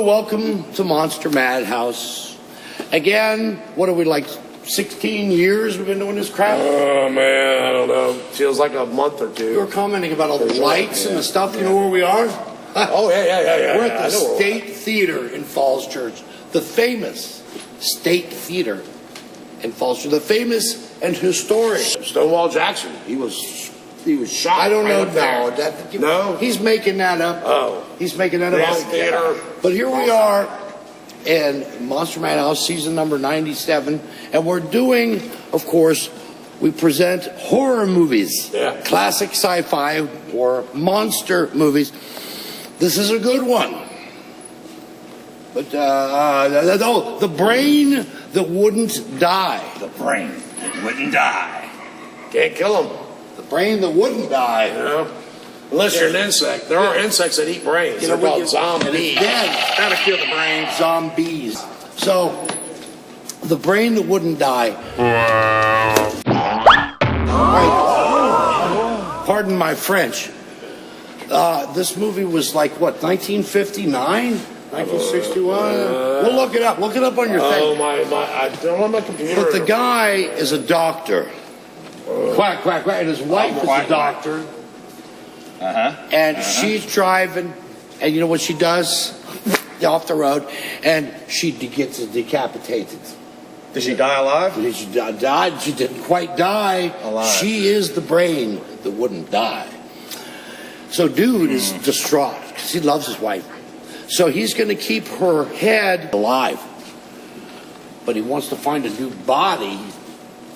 Welcome to Monster Madhouse. Again, what are we, like 16 years we've been doing this crap? Oh, man, I don't know. Feels like a month or two. You were commenting about all the lights and the stuff. You know where we are? Oh, yeah. We're at the State Theater in Falls Church. The famous State Theater in Falls Church. The famous and historic. Stonewall Jackson. He was shot. I don't know. No. He's making that up. Oh. He's making that up. Theater. But here we are in Monster Madhouse, season number 97. And we're doing, of course, we present horror movies. Yeah. Classic sci-fi or monster movies. This is a good one. But, the brain that wouldn't die. The brain that wouldn't die. Can't kill him. The brain that wouldn't die. You know? Unless you're an insect. There are insects that eat brains. You know, They're called zombies. Dead. Gotta kill the brain. Zombies. So, the brain that wouldn't die. Right. Pardon my French. This movie was like, what, 1959? 1961? We'll look it up. Look it up on your thing. Oh, I don't have my computer. But the guy is a doctor. Quack, quack, quack. And his wife is a doctor. And she's driving, and you know what she does? Off the road, and she gets decapitated. Did she die alive? She died. She didn't quite die. Alive. She is the brain that wouldn't die. So dude is distraught because he loves his wife. So he's going to keep her head alive. But he wants to find a new body.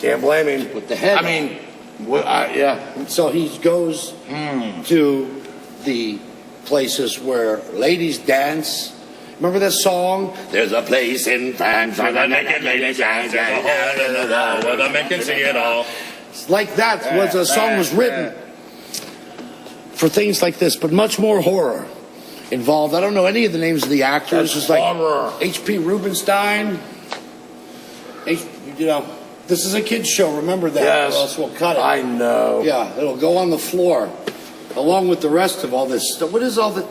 Can't blame him. With the head. I mean, yeah. So he goes to the places where ladies dance. Remember that song? There's a place in France where the naked ladies dance. Where the men can see it all. Like that was a song was written for things like this, but much more horror involved. I don't know any of the names of the actors. It's like H.P. Rubenstein. You know, this is a kid's show. Remember that, yes. or else we'll cut it. I know. Yeah, it'll go on the floor, along with the rest of all this stuff. What is all the...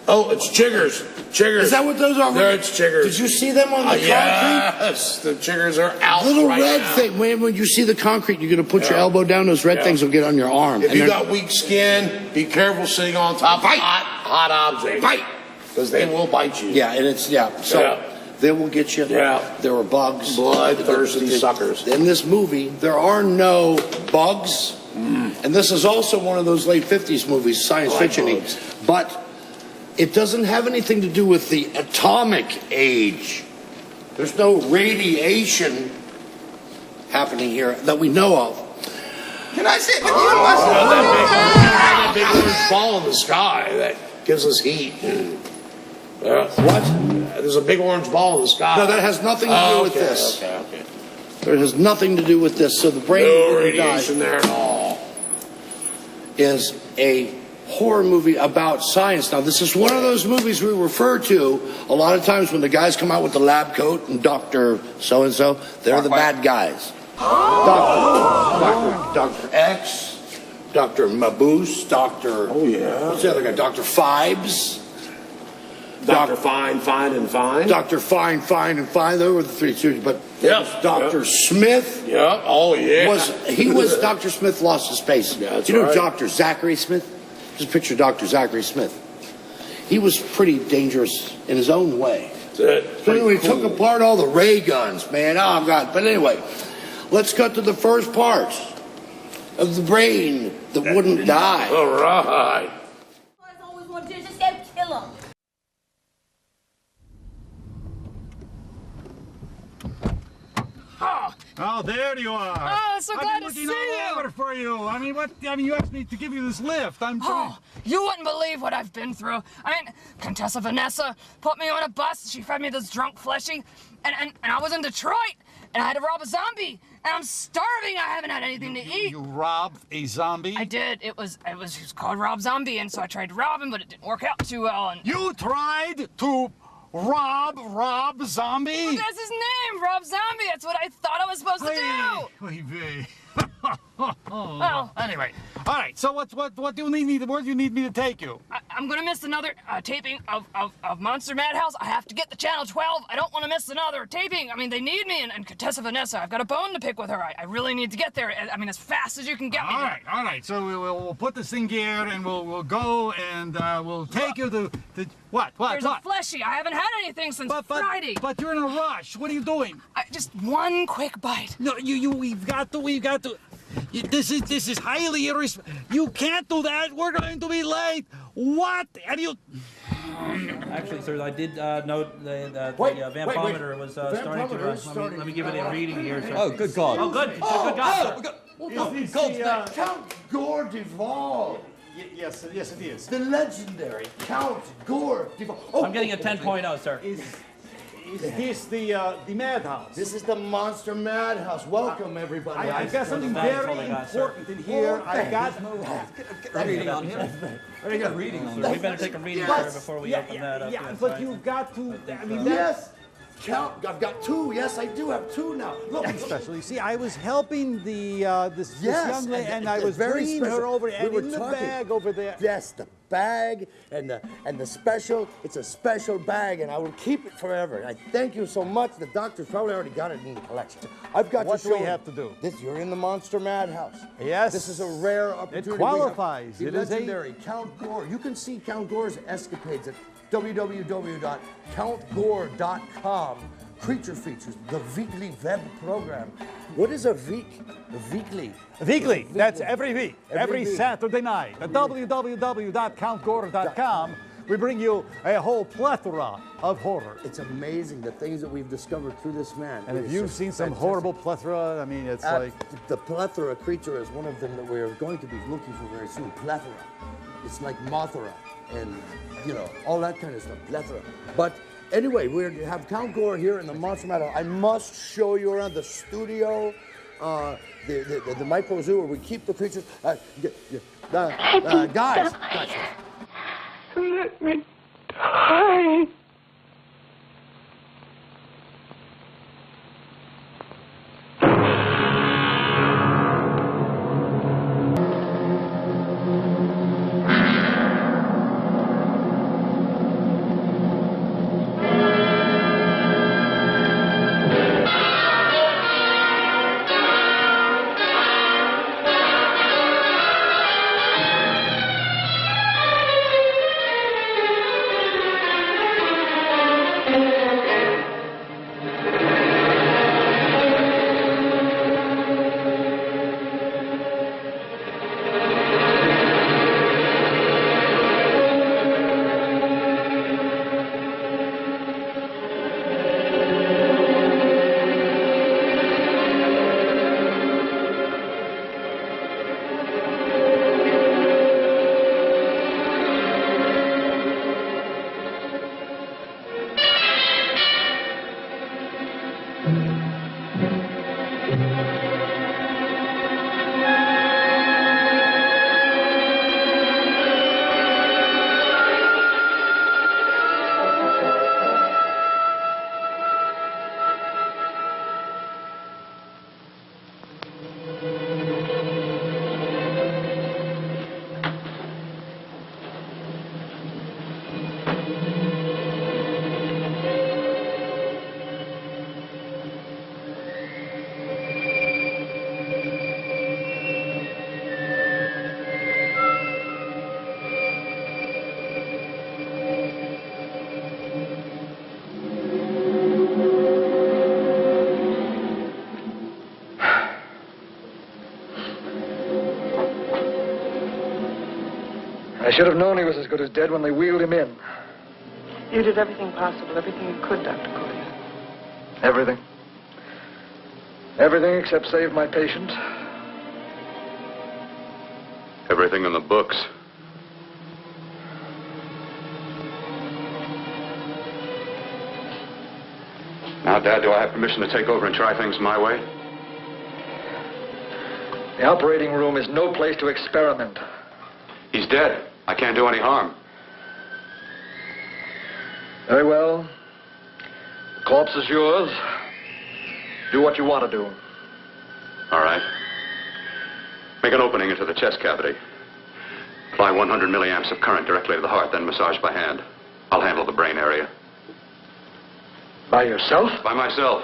Oh, it's chiggers. Chiggers. Is that what those are? There, it's chiggers. Did you see them on the concrete? Yes, the chiggers are out Little right red now. thing. When you see the concrete, you're going to put your elbow down. Those red things will get on your arm. If you got weak skin, be careful sitting on top of hot objects. Bite. Because they will bite you. Yeah, and it's, So they will get you. Yeah. There are bugs. Bloodthirsty suckers. In this movie, there are no bugs. And this is also one of those late 50s movies, science fiction-y. But it doesn't have anything to do with the atomic age. There's no radiation happening here that we know of. Can I sit with you? That big orange ball in the sky that gives us heat. What? There's a big orange ball in the sky. No, that has nothing to do with this. Okay. There has nothing to do with this. So the brain No radiation there at all. is a horror movie about science. Now, this is one of those movies we refer to a lot of times when the guys come out with the lab coat and Dr. So-and-so, they're the bad guys. Dr. X, Dr. Mabuse, Dr. Oh, yeah. What's the other guy? Dr. Fibes. Dr. Fine, and Fine. Dr. Fine, and Fine. Those were the three students. But Dr. Smith. Yeah. Oh, yeah. He was Dr. Smith lost his space. Yeah, that's you know right. Dr. Zachary Smith? Just picture Dr. Zachary Smith. He was pretty dangerous in his own way. So anyway, took apart all the ray guns, man. Oh, God. But anyway, let's cut to the first part of the brain that wouldn't die. All right. I always want to do is just go kill him. Oh, there you are. Oh, so glad to I've see been looking all you. over for you. I mean, what? I mean, you asked me to give you this lift. I'm trying. Oh, you wouldn't believe what I've been through. I mean, Contessa Vanessa put me on a bus. She fed me this drunk fleshy, and I was in Detroit, and I had to rob a zombie, and I'm starving. I haven't had anything to eat. You robbed a zombie? I did. It was called Rob Zombie, and so I tried to rob him, but it didn't work out too well. And You tried to rob Zombie? that's his name, Rob Zombie. That's what I thought I was supposed to do. Wait, wait. Well, Anyway, all right. So what do you need me? Where do you need me to take you? I'm gonna miss another taping of Monster Madhouse. I have to get the Channel 12. I don't want to miss another taping. I mean, they need me, and Contessa Vanessa, I've got a bone to pick with her. I really need to get there. I mean, as fast as you can get me there. All right. So we'll put this in gear, and we'll go, and we'll take you to what? There's a fleshy. I haven't had anything since Friday. But you're in a rush. What are you doing? Just one quick bite. No, we've got to. This is highly irresponsible. You can't do that. We're going to be late. What? And you. Actually, sir, I did note the vampometer was starting to. Let me give it a reading here, sir. Oh, good God. Oh, good. Good job, sir. Count Gore Duvall. Yes, it is. The legendary Count Gore Duvall. Oh, I'm getting a 10.0, sir. Is this the Madhouse? This is the Monster Madhouse. Welcome, everybody. I've got something Thanks, very all I got, sir. important in here. I've got Reading on him. I got reading on We better take a reading, sir, before we open that up. Yeah, yes, but right? you've got to. I mean, Yes. Count. I've got two. Yes, I do have two now. Look. Especially, see, I was helping this Yes, young lady, and I it's was very bringing her special. over, We and were in the talking. bag over there. Yes, the bag and the special. It's a special bag, and I will keep it forever. And I thank you so much. The doctor's probably already got it in the collection. I've got What to do show we you. have to do? This, you're in the Monster Madhouse. Yes. This is a rare opportunity. We have qualifies. The It is a- legendary Count Gore. You can see Count Gore's escapades at www.countgore.com. Creature features, the weekly web program. What is a week? A weekly. Weekly. That's every week, Every week. Saturday night. At www.countgore.com, we bring you a whole plethora of horror. It's amazing the things that we've discovered through this man. And It if is you've just seen some fantastic. horrible plethora, I mean, it's like. The plethora creature is one of them that we're going to be looking for very soon. Plethora. It's like Mothra and, all that kind of stuff. Plethora. But anyway, we have Count Gore here in the Monster Madhouse. I must show you around the studio, the micro zoo where we keep the creatures. Guys. Let me die. should have known he was as good as dead when they wheeled him in. You did everything possible, everything you could, Dr. Cooley. Everything. Everything except save my patient. Everything in the books. Now, Dad, do I have permission to take over and try things my way? The operating room is no place to experiment. He's dead. I can't do any harm. Very well. The corpse is yours. Do what you want to do. All right. Make an opening into the chest cavity. Apply 100 milliamps of current directly to the heart, then massage by hand. I'll handle the brain area. By yourself? By myself.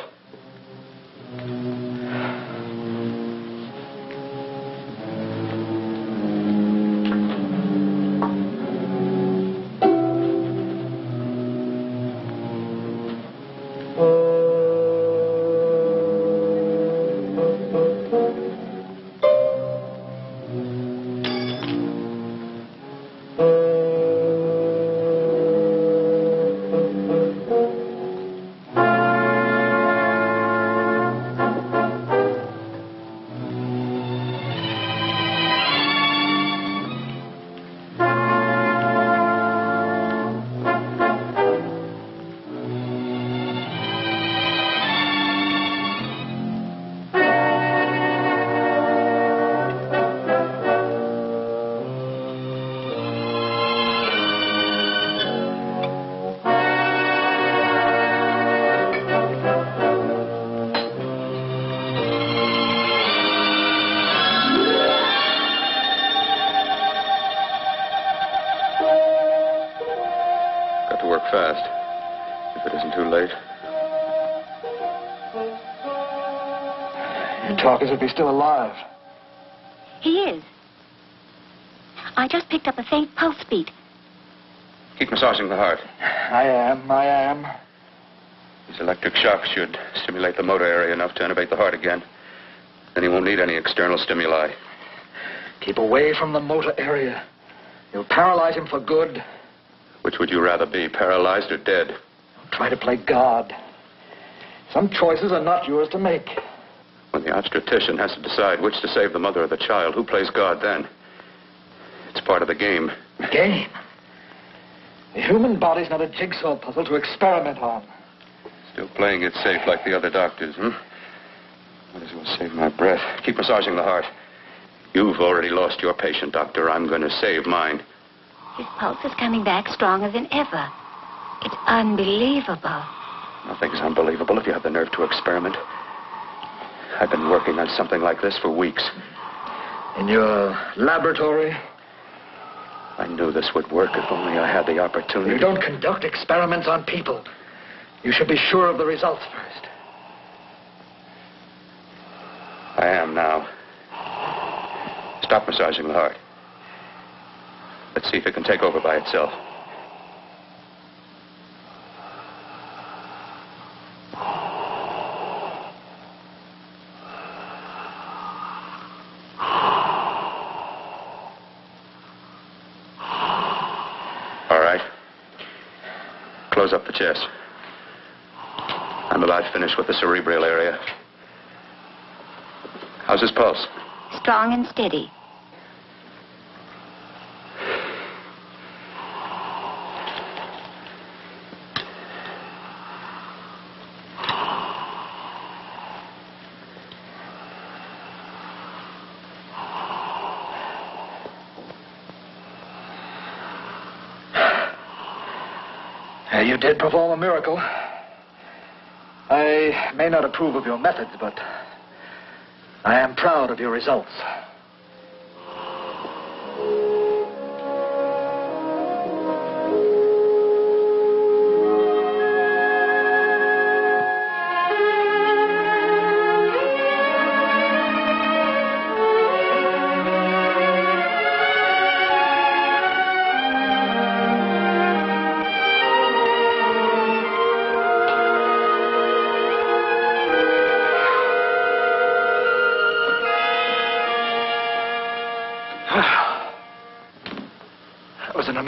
Fast, if it isn't too late. You talk as if he's still alive. He is. I just picked up a faint pulse beat. Keep massaging the heart. I am. These electric shocks should stimulate the motor area enough to innervate the heart again. Then he won't need any external stimuli. Keep away from the motor area. You'll paralyze him for good. Which would you rather be, paralyzed or dead? Don't try to play God. Some choices are not yours to make. When the obstetrician has to decide which to save the mother or the child, who plays God then? It's part of the game. Game? The human body's not a jigsaw puzzle to experiment on. Still playing it safe like the other doctors, Might as well save my breath. Keep massaging the heart. You've already lost your patient, Doctor. I'm going to save mine. His pulse is coming back stronger than ever. It's unbelievable. Nothing's unbelievable if you have the nerve to experiment. I've been working on something like this for weeks. In your laboratory? I knew this would work if only I had the opportunity. You don't conduct experiments on people. You should be sure of the results first. I am now. Stop massaging the heart. Let's see if it can take over by itself. All right. Close up the chest. I'm about finished with the cerebral area. How's his pulse? Strong and steady. You did perform a miracle. I may not approve of your methods, but I am proud of your results.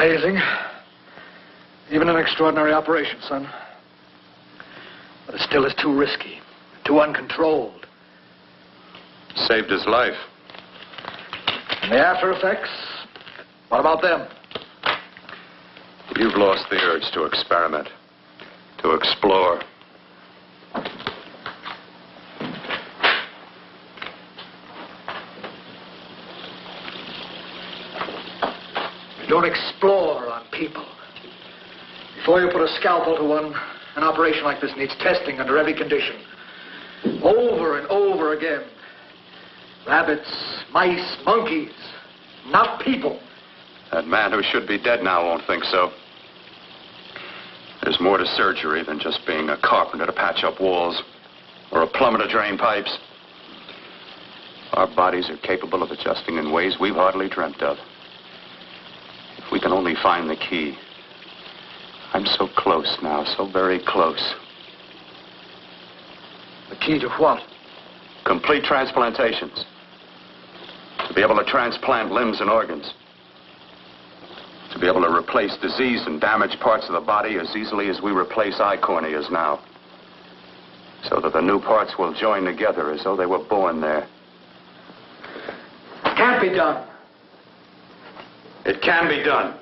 amazing. Even an extraordinary operation, son. But it still is too risky, too uncontrolled. Saved his life. And the after effects? What about them? You've lost the urge to experiment, to explore. You don't explore on people. Before you put a scalpel to one, an operation like this needs testing under every condition. Over and over again. Rabbits, mice, monkeys, not people. That man who should be dead now won't think so. There's more to surgery than just being a carpenter to patch up walls or a plumber to drain pipes. Our bodies are capable of adjusting in ways we've hardly dreamt of. If we can only find the key. I'm so close now, so very close. The key to what? Complete transplantations. To be able to transplant limbs and organs. To be able to replace diseased and damaged parts of the body as easily as we replace eye corneas now. So that the new parts will join together as though they were born there. It can't be done. It can be done.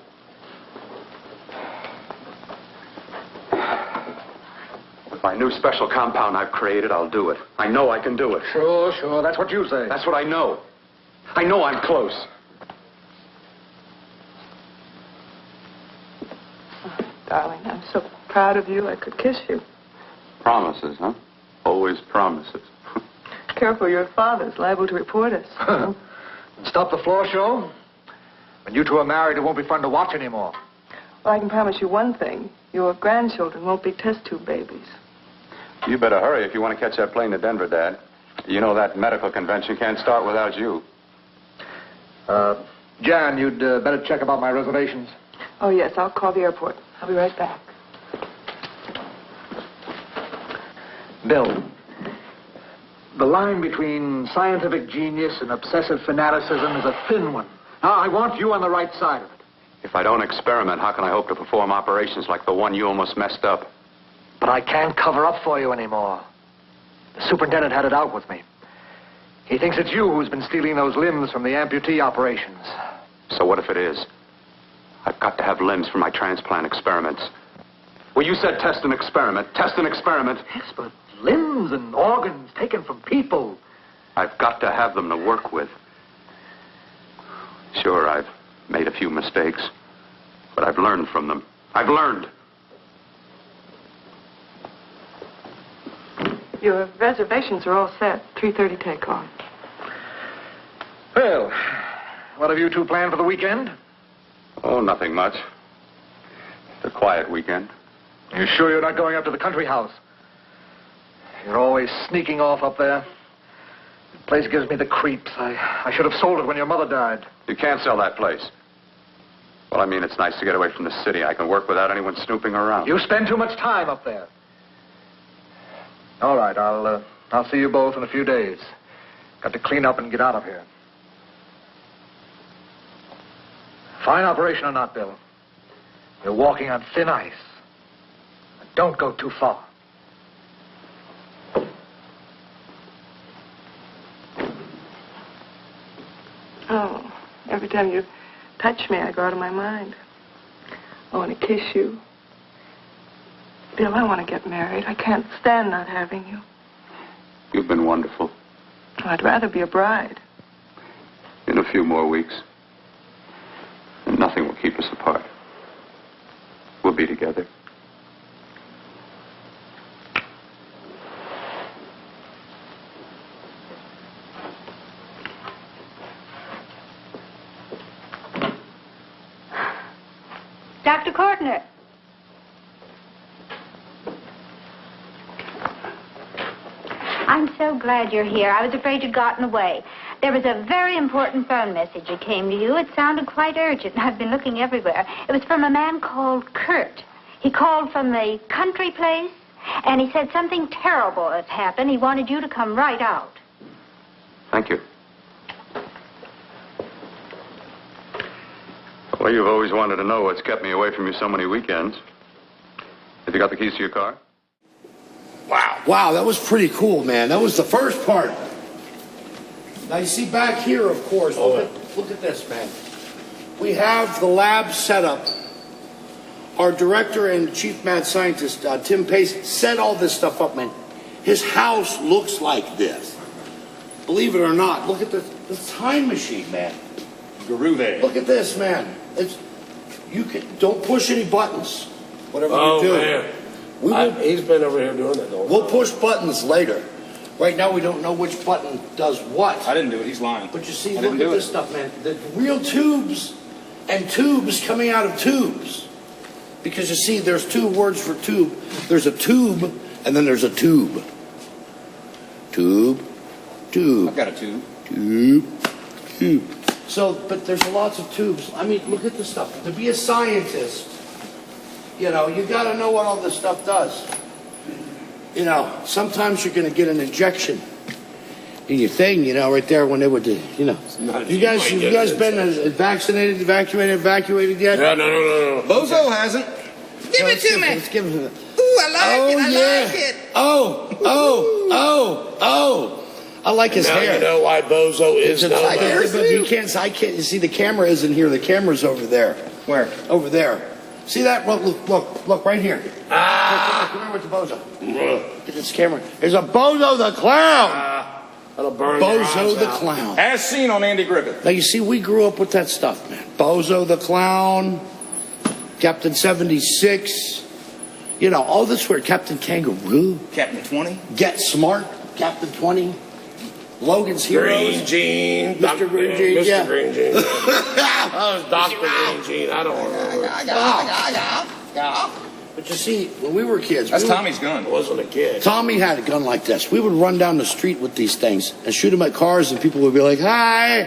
With my new special compound I've created, I'll do it. I know I can do it. Sure. That's what you say. That's what I know. I know I'm close. Darling, I'm so proud of you, I could kiss you. Promises, huh? Always promises. Careful, your father's liable to report us. Stop the floor show? When you two are married, it won't be fun to watch anymore. Well, I can promise you one thing. Your grandchildren won't be test tube babies. You better hurry if you want to catch that plane to Denver, Dad. You know that medical convention can't start without you. Jan, you'd better check about my reservations. Oh, yes, I'll call the airport. I'll be right back. Bill, the line between scientific genius and obsessive fanaticism is a thin one. Now, I want you on the right side of it. If I don't experiment, how can I hope to perform operations like the one you almost messed up? But I can't cover up for you anymore. The superintendent had it out with me. He thinks it's you who's been stealing those limbs from the amputee operations. So what if it is? I've got to have limbs for my transplant experiments. Well, you said test and experiment. Test and experiment. Yes, but limbs and organs taken from people. I've got to have them to work with. Sure, I've made a few mistakes, but I've learned from them. I've learned. Your reservations are all set. 3:30 takeoff. Well, what have you two planned for the weekend? Oh, nothing much. It's a quiet weekend. You sure you're not going up to the country house? You're always sneaking off up there. The place gives me the creeps. I should have sold it when your mother died. You can't sell that place. Well, I mean, it's nice to get away from the city. I can work without anyone snooping around. You spend too much time up there. All right, I'll see you both in a few days. Got to clean up and get out of here. Fine operation or not, Bill. You're walking on thin ice. Don't go too far. Oh, every time you touch me, I go out of my mind. I want to kiss you. Bill, I want to get married. I can't stand not having you. You've been wonderful. I'd rather be a bride. In a few more weeks. And nothing will keep us apart. We'll be together. Dr. Kortner. I'm so glad you're here. I was afraid you'd gotten away. There was a very important phone message that came to you. It sounded quite urgent. I've been looking everywhere. It was from a man called Kurt. He called from the country place, and he said something terrible has happened. He wanted you to come right out. Thank you. Well, Well, you've always wanted to know what's kept me away from you so many weekends. Have you got the keys to your car? Wow, that was pretty cool, man. That was the first part. Now you see back here, of course, look at this, man. We have the lab set up. Our director and chief mad scientist, Tim Pace, set all this stuff up, man. His house looks like this. Believe it or not, look at the time machine, man. Groovy. Look at this, man. Don't push any buttons. Whatever you do. Man. He's been over here doing that, though. We'll push buttons later. Right now, we don't know which button does what. I didn't do it. He's lying. But you see, look at this stuff, man. The real tubes and tubes coming out of tubes. Because you see, there's two words for tube. There's a tube, and then there's a tube. Tube, tube. I've got a tube. Tube, tube. So, but there's lots of tubes. I mean, look at this stuff. To be a scientist, you know, you got to know what all this stuff does. You know, sometimes you're going to get an injection in your thing, you know, right there when they would, you know. You guys been vaccinated, evacuated yet? No. Bozo hasn't. Give it to me. Let's give it to me. Ooh, I like it. I like his hair. You know why Bozo is no man. But you can't, you see the camera isn't here, the camera's over there. Where? Over there. See that? Look, right here. Come here with the Bozo. Look at this camera. There's a Bozo the Clown. That'll burn Bozo the Clown. As seen on Andy Griffith. Now you see, we grew up with that stuff, man. Bozo the Clown, Captain 76, you know, all this weird. Captain Kangaroo. Captain 20. Get Smart, Captain 20. Logan's Heroes. Green Jean. Mr. Green Jean, Mr. yeah. Green Jean. That was Dr. Green Jean. I don't remember. But you see, when we were kids... That's Tommy's gun. I wasn't a kid. Tommy had a gun like this. We would run down the street with these things and shoot them at cars, and people would be like, hi.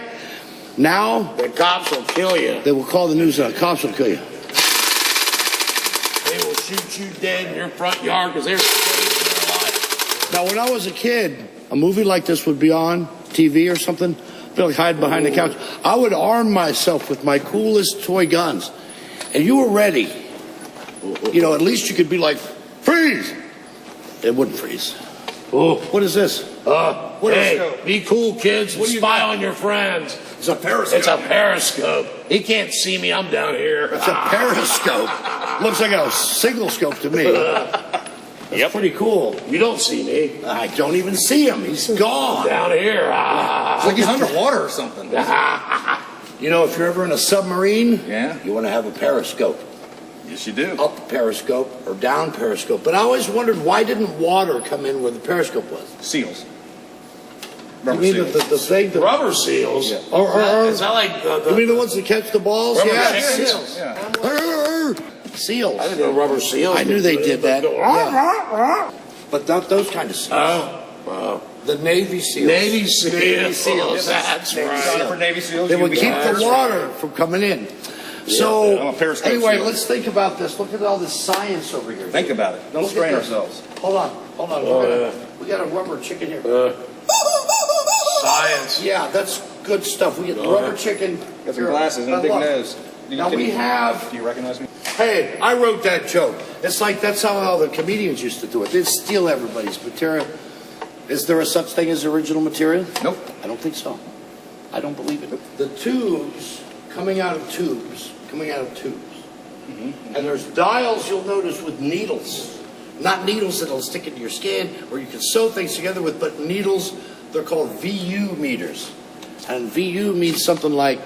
Now... The cops will kill you. They will call the news, cops will kill you. They will shoot you dead in your front yard because they're scared of their life. Now, when I was a kid, a movie like this would be on TV or something. I'd be like hiding behind the couch. I would arm myself with my coolest toy guns. And you were ready. You know, at least you could be like, freeze! It wouldn't freeze. Oh. What is this? Be cool, kids. And spy on your friends. It's a periscope. It's a periscope. He can't see me. I'm down here. It's a periscope. Looks like a signal scope to me. That's pretty cool. You don't see me. I don't even see him. He's gone. Down here. It's like he's underwater or something. You know, if you're ever in a submarine, you want to have a periscope. Yes, you do. Up periscope or down periscope. But I always wondered, why didn't water come in where the periscope was? Seals. You mean the thing? The rubber seals? Yeah. Is that like you mean the ones that catch the balls? Rubber Seals. Seals. I didn't know rubber seals. I knew they did that. Yeah. But not those kind of seals. The Navy SEALs. Navy SEALs. Navy SEAls. That's right. For Navy SEALs, they would keep the water from coming in. So, anyway, let's think about this. Look at all this science over here. Think about it. Don't strain ourselves. Hold on. We got a rubber chicken here. Science. Yeah, that's good stuff. We get the rubber chicken. Got some glasses and a big nose. Now we have... Do you recognize me? Hey, I wrote that joke. It's like that's how all the comedians used to do it. They'd steal everybody's material. Is there a such thing as original material? Nope. I don't think so. I don't believe it. The tubes coming out of tubes. And there's dials, you'll notice, with needles. Not needles that'll stick into your skin or you can sew things together with, but needles. They're called VU meters. And VU means something like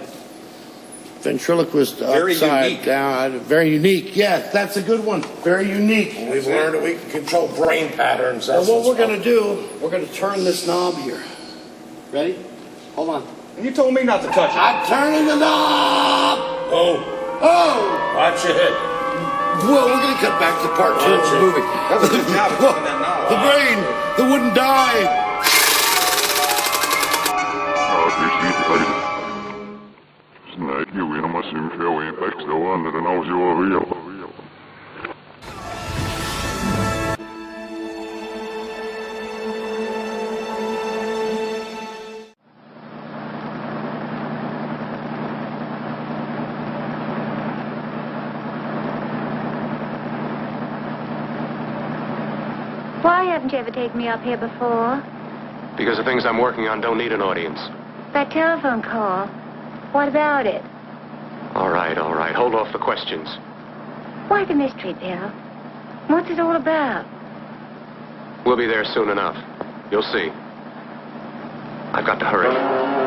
ventriloquist upside down. Very unique. Yeah, that's a good one. Very unique. We've learned that we can control brain patterns. Well, what we're going to do, we're going to turn this knob here. Ready? Hold on. And you told me not to touch it. I'm turning the knob! Oh! Watch your head. Well, we're going to cut back to part 2 of the movie. That was a good job of turning that knob. The brain that wouldn't die. Знаете, вы на машине фиолин, так что ладно, это на уже Why haven't you ever taken me up here before? Because the things I'm working on don't need an audience. That telephone call. What about it? All right, all right. Hold off the questions. Why the mystery, Bill? What's it all about? We'll be there soon enough. You'll see. I've got to hurry.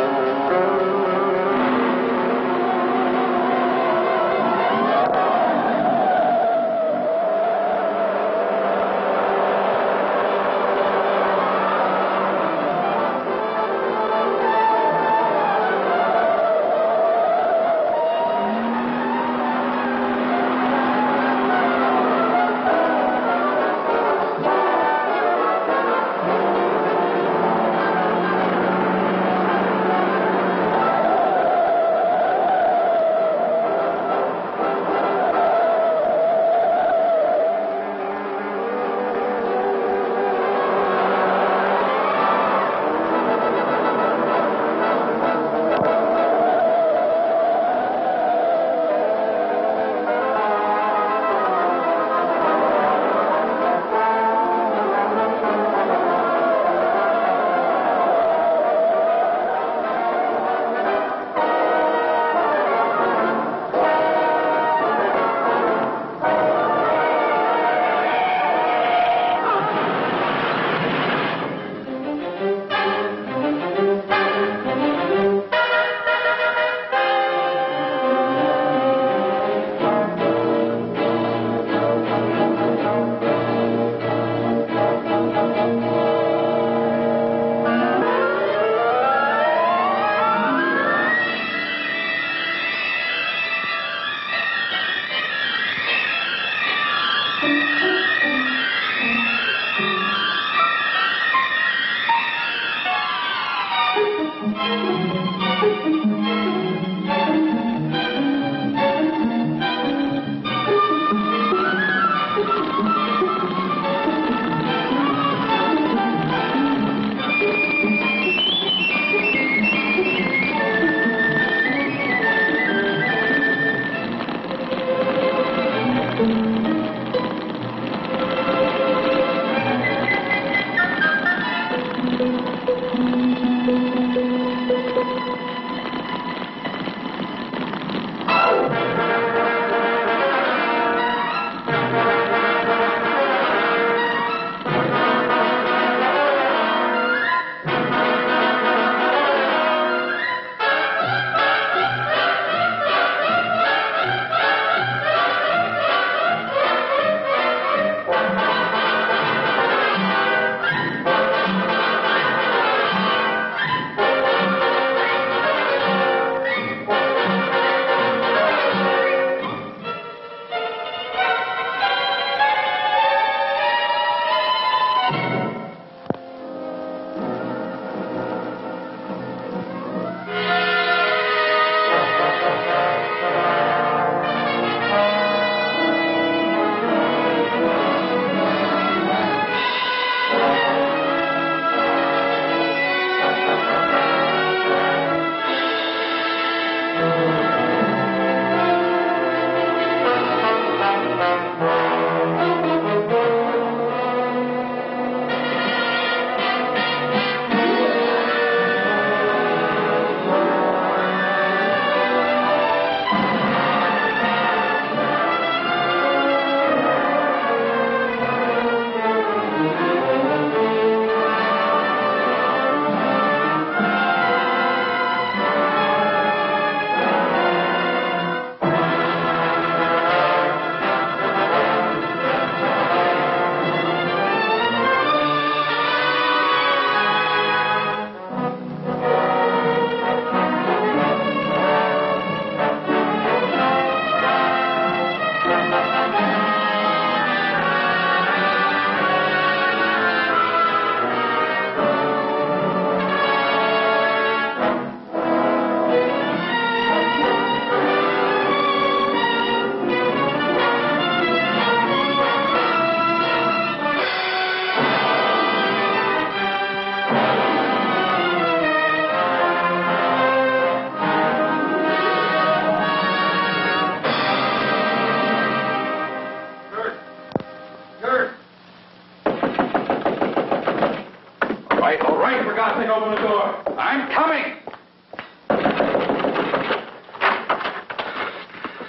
all right, for God's sake, open the door. I'm coming.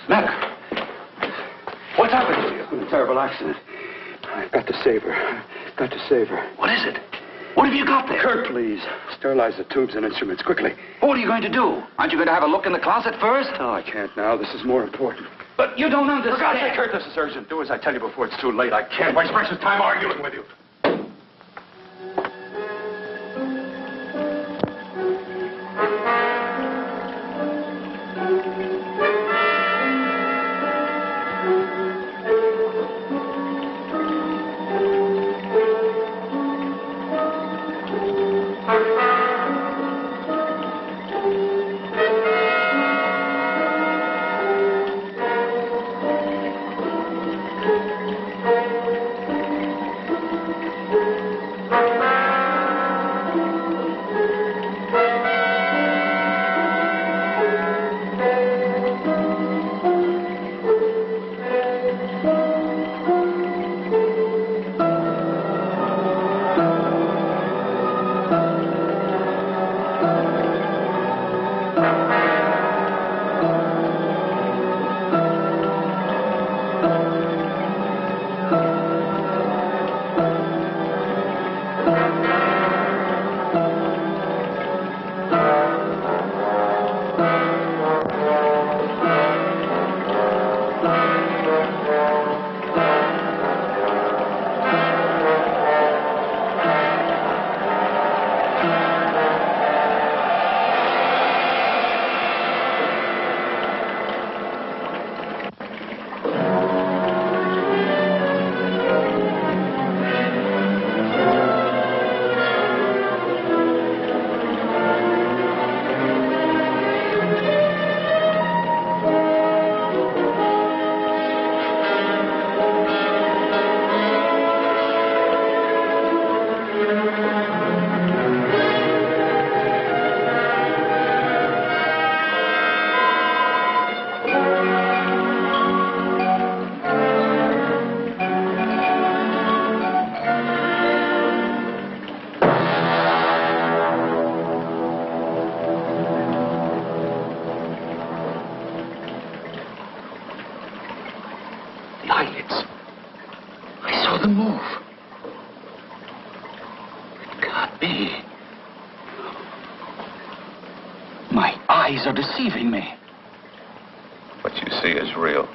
Mac, what's happened to you? It's been a terrible accident. I've got to save her. Got to save her. What is it? What have you got there? Kurt, please. Sterilize the tubes and instruments, quickly. What are you going to do? Aren't you going to have a look in the closet first? No, I can't now. This is more important. But you don't understand. For God's sake, Kurt, this is urgent. Do as I tell you before it's too late. I can't waste precious time arguing with you. Eyelids. I saw them move. It can't be. My eyes are deceiving me. What you see is real.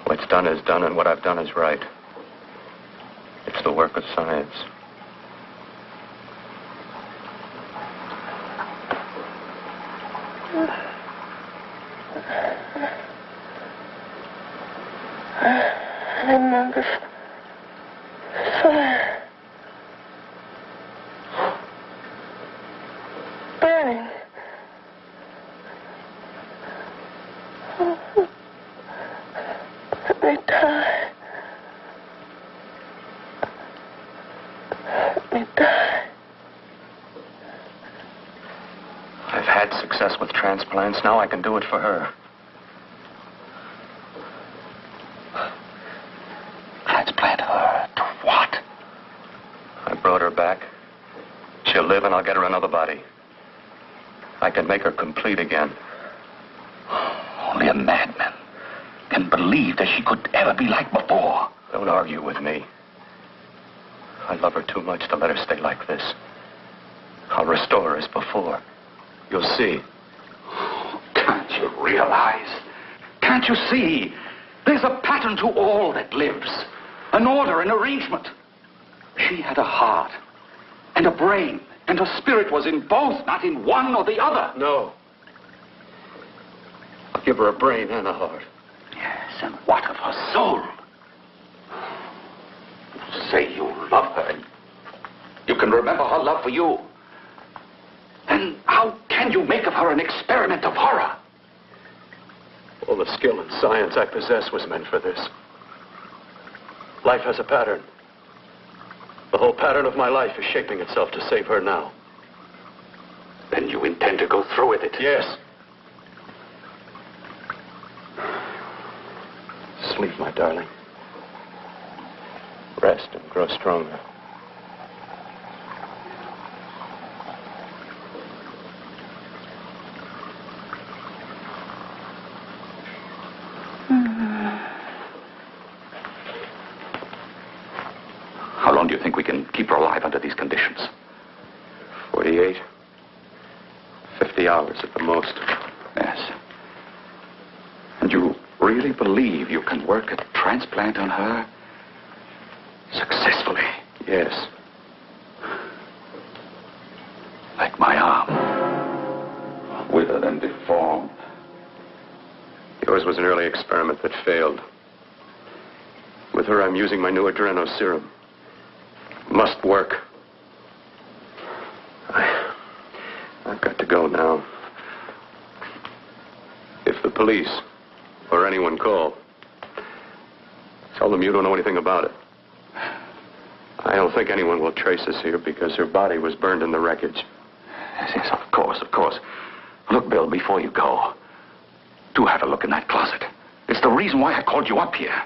What's done is done, and what I've done is right. It's the work of science. I remember fire. Burning. Let me die. Let me die. I've had success with transplants. Now I can do it for her. Transplant her to what? I brought her back. She'll live, and I'll get her another body. I can make her complete again. Only a madman can believe that she could ever be like before. Don't argue with me. I love her too much to let her stay like this. I'll restore her as before. You'll see. Can't you realize? Can't you see? There's a pattern to all that lives. An order, an arrangement. She had a heart and a brain, and her spirit was in both, not in one or the other. No. I'll give her a brain and a heart. Yes, and what of her soul? You say you love her, and you can remember her love for you. Then how can you make of her an experiment of horror? All the skill and science I possess was meant for this. Life has a pattern. The whole pattern of my life is shaping itself to save her now. Then you intend to go through with it? Yes. Sleep, my darling. Rest and grow stronger. long do you think we can keep her alive under these conditions? 48. 50 hours at the most. Yes. And you really believe you can work a transplant on her successfully? Yes. Like my arm. Withered and deformed. Yours was an early experiment that failed. With her, I'm using my new adreno serum. Must work. I've got to go now. If the police or anyone call, tell them you don't know anything about it. I don't think anyone will trace us here because her body was burned in the wreckage. Yes, of course, of course. Look, Bill, before you go, do have a look in that closet. It's the reason why I called you up here.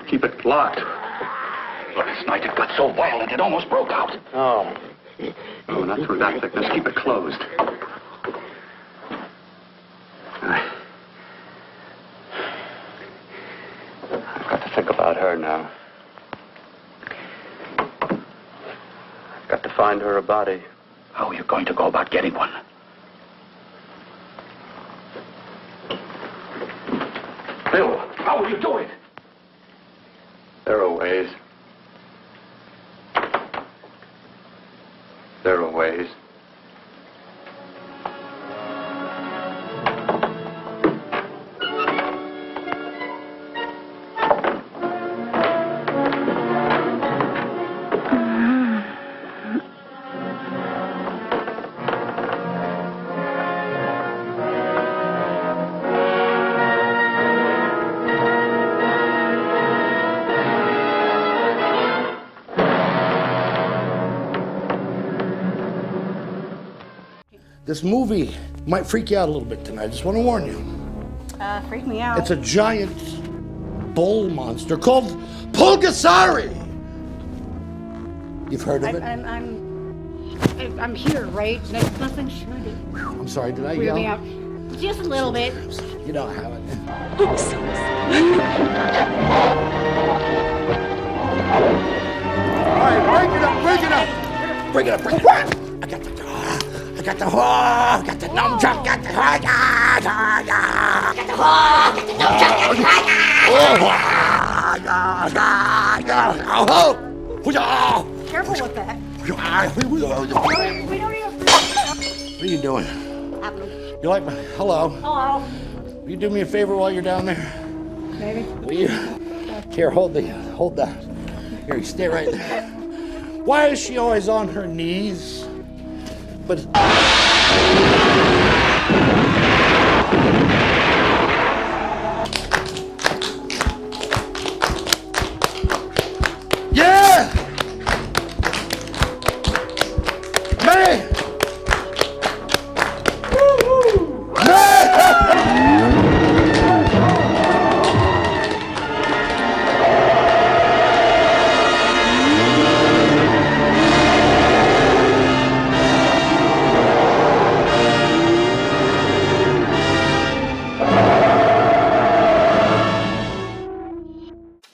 Keep it locked. Last night it got so violent it almost broke out. Oh. Oh, not through that thickness. Keep it closed. I've got to think about her now. I've got to find her a body. How are you going to go about getting one? Bill, how will you do it? There are ways. There are ways. This movie might freak you out a little bit tonight. I just want to warn you. Freak me out. It's a giant bull monster called Pulgasari. You've heard of it? I'm here, right? There's nothing shiny. I'm sorry, did I Weird yell? me out. Just a little bit. You don't have it. All right, break it up, break it up. Break it up, break it up. I got the hog, got the numb truck, got the hog, got the hog, got the numb truck, Careful with that. What are you doing? You like my... Hello. Hello. Will you do me a favor while you're down there? Maybe. Will you? Here, hold that. Here, stay right there. Why is she always on her knees? But... Yeah! Man!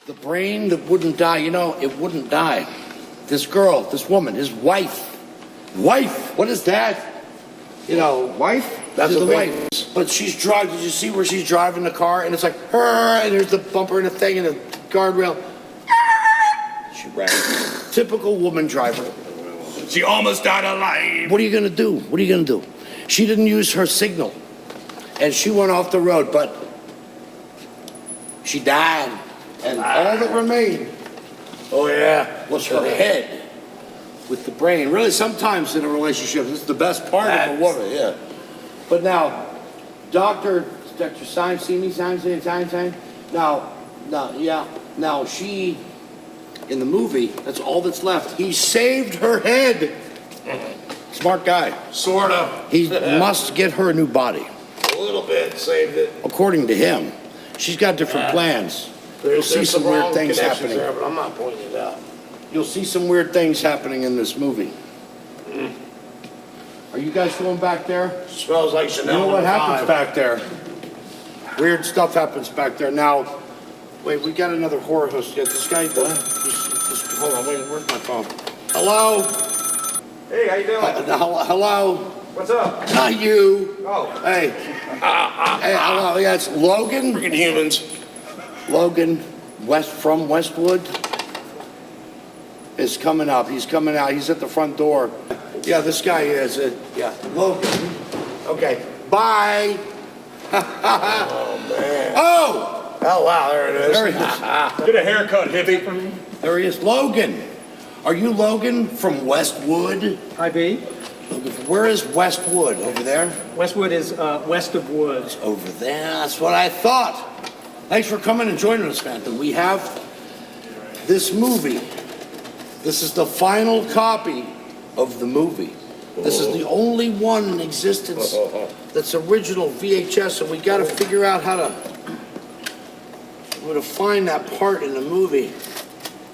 The brain that wouldn't die, you know, it wouldn't die. This girl, this woman, his wife. Wife? What is that? You know, wife? That's the wife. But she's driving, did you see where she's driving the car? And it's like, her, and there's the bumper and the thing and the guardrail. She ran. Typical woman driver. She almost died alive. What are you going to do? What are you going to do? She didn't use her signal. And she went off the road, but She died, and all that remained, Oh, yeah. was her head with the brain. Really, sometimes in a relationship, this is the best part of a woman, yeah. But now, Dr. Syme, see me, Syme? Now she, in the movie, that's all that's left. He saved her head. Smart guy. Sorta. He must get her a new body. A little bit, saved it. According to him. She's got different plans. You'll see some weird things happening. There, but I'm not pointing it out. You'll see some weird things happening in this movie. Are you guys going back there? Smells like Chanel. You know what No. happens back there? Weird stuff happens back there. Now, wait, we got another horror host. Yeah, this guy, just hold on, wait, where's my phone? Hello? Hey, how you doing? Hello? What's up? Not you. Oh. Hey. Hey, hello, yeah, it's Logan. Freaking humans. Logan, from Westwood, is coming up. He's coming out. He's at the front door. Yeah, this guy is. Yeah, Logan. Okay, bye. Oh, man. Oh! Oh, wow, there it is. There he is. Get a haircut, hippie. There he is. Logan. Are you Logan from Westwood? Hi, B. Where is Westwood? Over there? Westwood is west of Woods. Over there. That's what I thought. Thanks for coming and joining us, man. We have this movie. This is the final copy of the movie. This is the only one in existence that's original VHS, and we got to figure out how to find that part in the movie.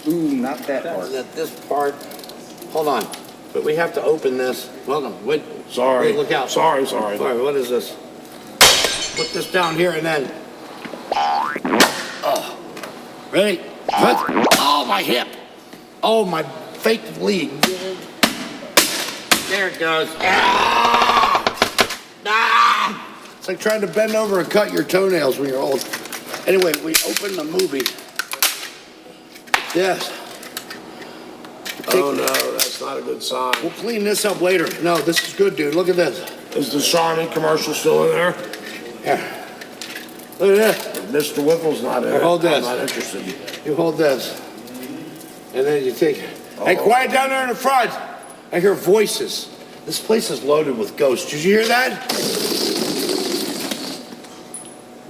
Ooh, not that part. This part. Hold on. But we have to open this. Welcome. Wait. Sorry. Wait, look out. Sorry. All right, what is this? Put this down here and then. Oh. Ready? What? Oh, my hip. Oh, my fake leg. There it goes. Ah! Ah! It's like trying to bend over and cut your toenails when you're old. Anyway, we open the movie. Yes. Oh, no, that's not a good sign. We'll clean this up later. No, this is good, dude. Look at this. Is the Charmin commercial still in there? Yeah. Look at this. Mr. Whipple's not in it. Hold this. I'm not interested. You hold this. And then you take it. Hey, quiet down there in the front. I hear voices. This place is loaded with ghosts. Did you hear that?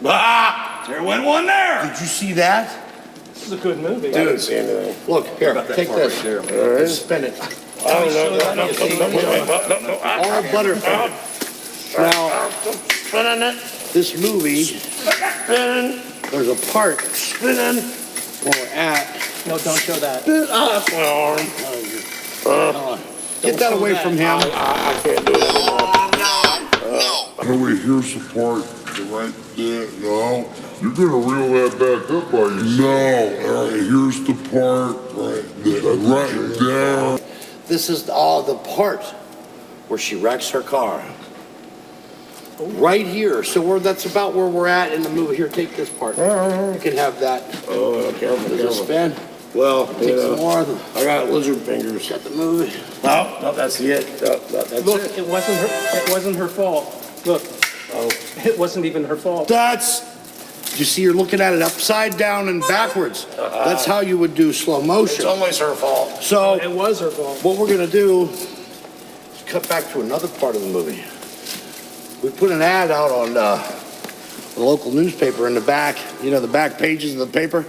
Ah! There went one there. Did you see that? This is a good movie. I didn't see anything. Look, here, take this. All right. Spin it. No. All butter. Now, this movie, there's a part where we're at. No, don't show that. Get that away from him. I can't do it anymore. Oh, wait, here's the part right there. No, you're gonna reel that back up by yourself. No, all right, here's the part right there. Right there. This is the part where she wrecks her car. Right here. So that's about where we're at in the movie. Here, take this part. You can have that. Oh, careful. Does it spin? Well, Take some more. I got lizard fingers. Got the movie. No, that's it. That's Look, it. it wasn't her fault. Look. Oh. It wasn't even her fault. You see, you're looking at it upside down and backwards. That's how you would do slow motion. It's always her fault. So It was her fault. what we're gonna do is cut back to another part of the movie. We put an ad out on the local newspaper in the back, the back pages of the paper,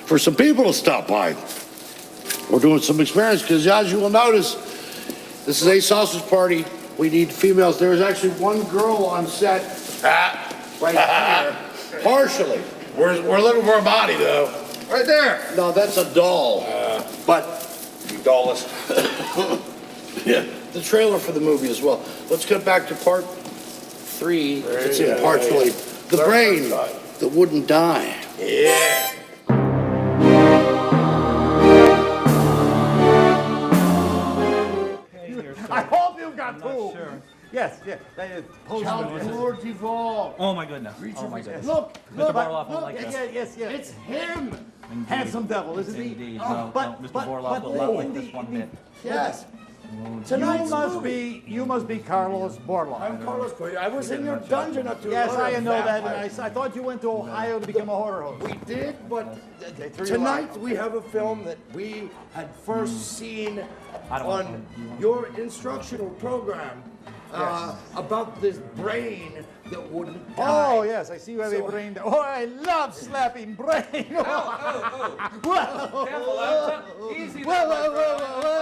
for some people to stop by. We're doing some experience because, as you will notice, this is a sausage party. We need females. There is actually one girl on set right here, partially. We're looking for a body, though. Right there. No, that's a doll. But You dollist. yeah, the trailer for the movie as well. Let's get back to part 3. It's in parts really. The brain that wouldn't die. Yeah. I hope you got two. Sure. Yes, yes. That is George Evolve. Oh my goodness. Oh my goodness. Look, Mr. Borloff won't like yes, this. yes. It's him. Handsome devil, isn't he? Indeed. Oh, No, Mr. Borloff will not like this one bit. Yes. Tonight's You must be Carlos Borla. I'm Carlos Borla. I was in your dungeon up to Yes, another I know that. vampire. And I thought you went to Ohio to become a horror host. We did, but threw you tonight out. we have a film that we had first seen on your instructional program about this brain that wouldn't die. Oh, yes, I see you have a brain. Oh, I love slapping brain. Whoa. Careful, easy there, my friend.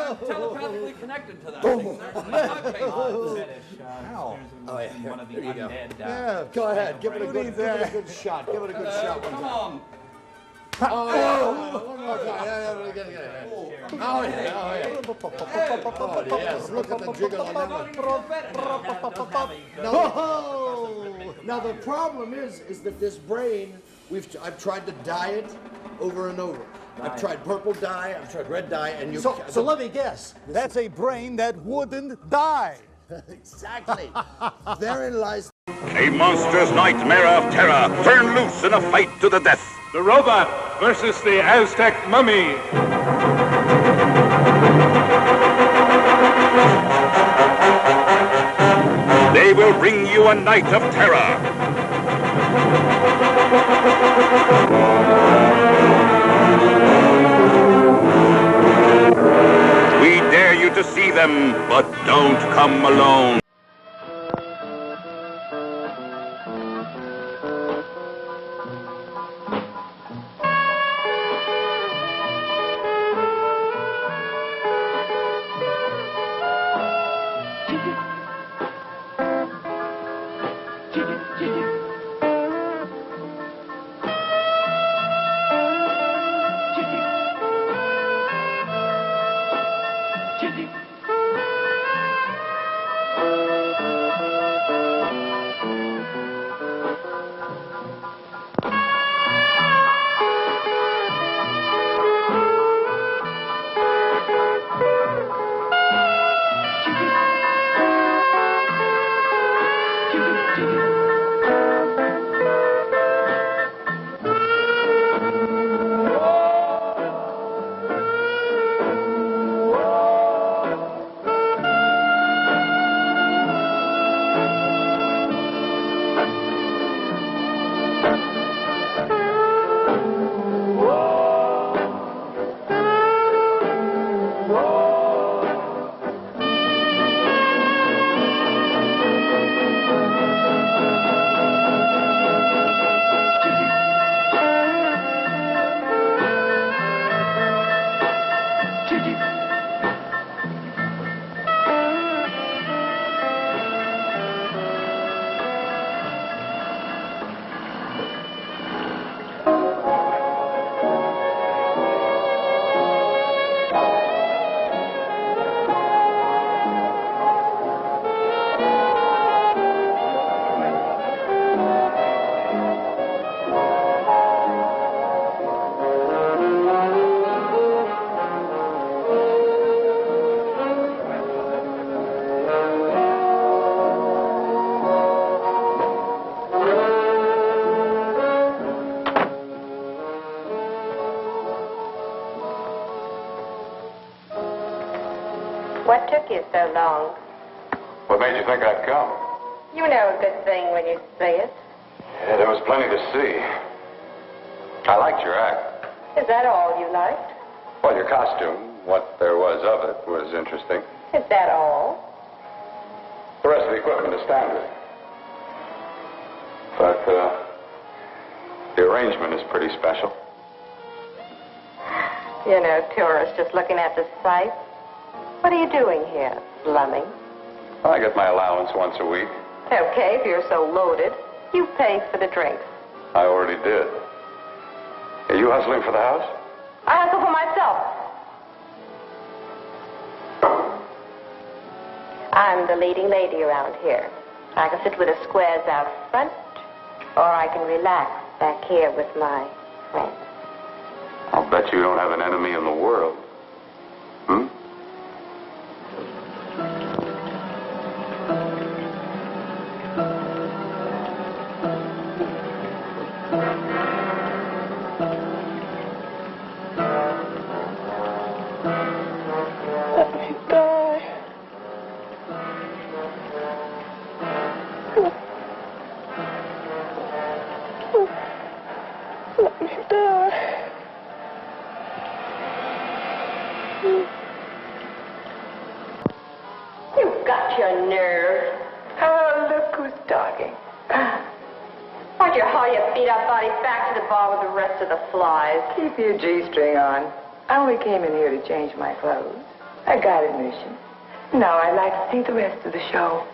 I'm telepathically connected to that thing. Oh, yeah. One of the Here you go. undead. Yeah. Go ahead. Give it a good shot. Give it a good shot. Come on. Oh, one more time. Yeah. Oh, yeah. Oh, yes. Look at the jiggle on that one. Now, the problem is that this brain, I've tried to dye it over and over. I've tried purple dye, I've tried red dye, and you... So let me guess. That's a brain that wouldn't die. Exactly. Therein lies... A monstrous nightmare of terror turned loose in a fight to the death. The robot versus the Aztec mummy. They will bring you a night of terror. We dare you to see them, but don't come alone. What took you so long? What made you think I'd come? You know a good thing when you say it. Yeah, there was plenty to see. I liked your act. Is that all you liked? Well, your costume, what there was of it, was interesting. Is that all? The rest of the equipment is standard. But, the arrangement is pretty special. You know, tourists just looking at the sights. What are you doing here? Slumming? I get my allowance once a week. Okay, if you're so loaded, you pay for the drinks. I already did. Are you hustling for the house? I hustle for myself. I'm the leading lady around here. I can sit with the squares out front, or I can relax back here with my friends. I'll bet you don't have an enemy in the world. Hmm? Let me die. back to the bar with the rest of the flies. Keep your G-string on. I only came in here to change my clothes. I got admission. Now I'd like to see the rest of the show.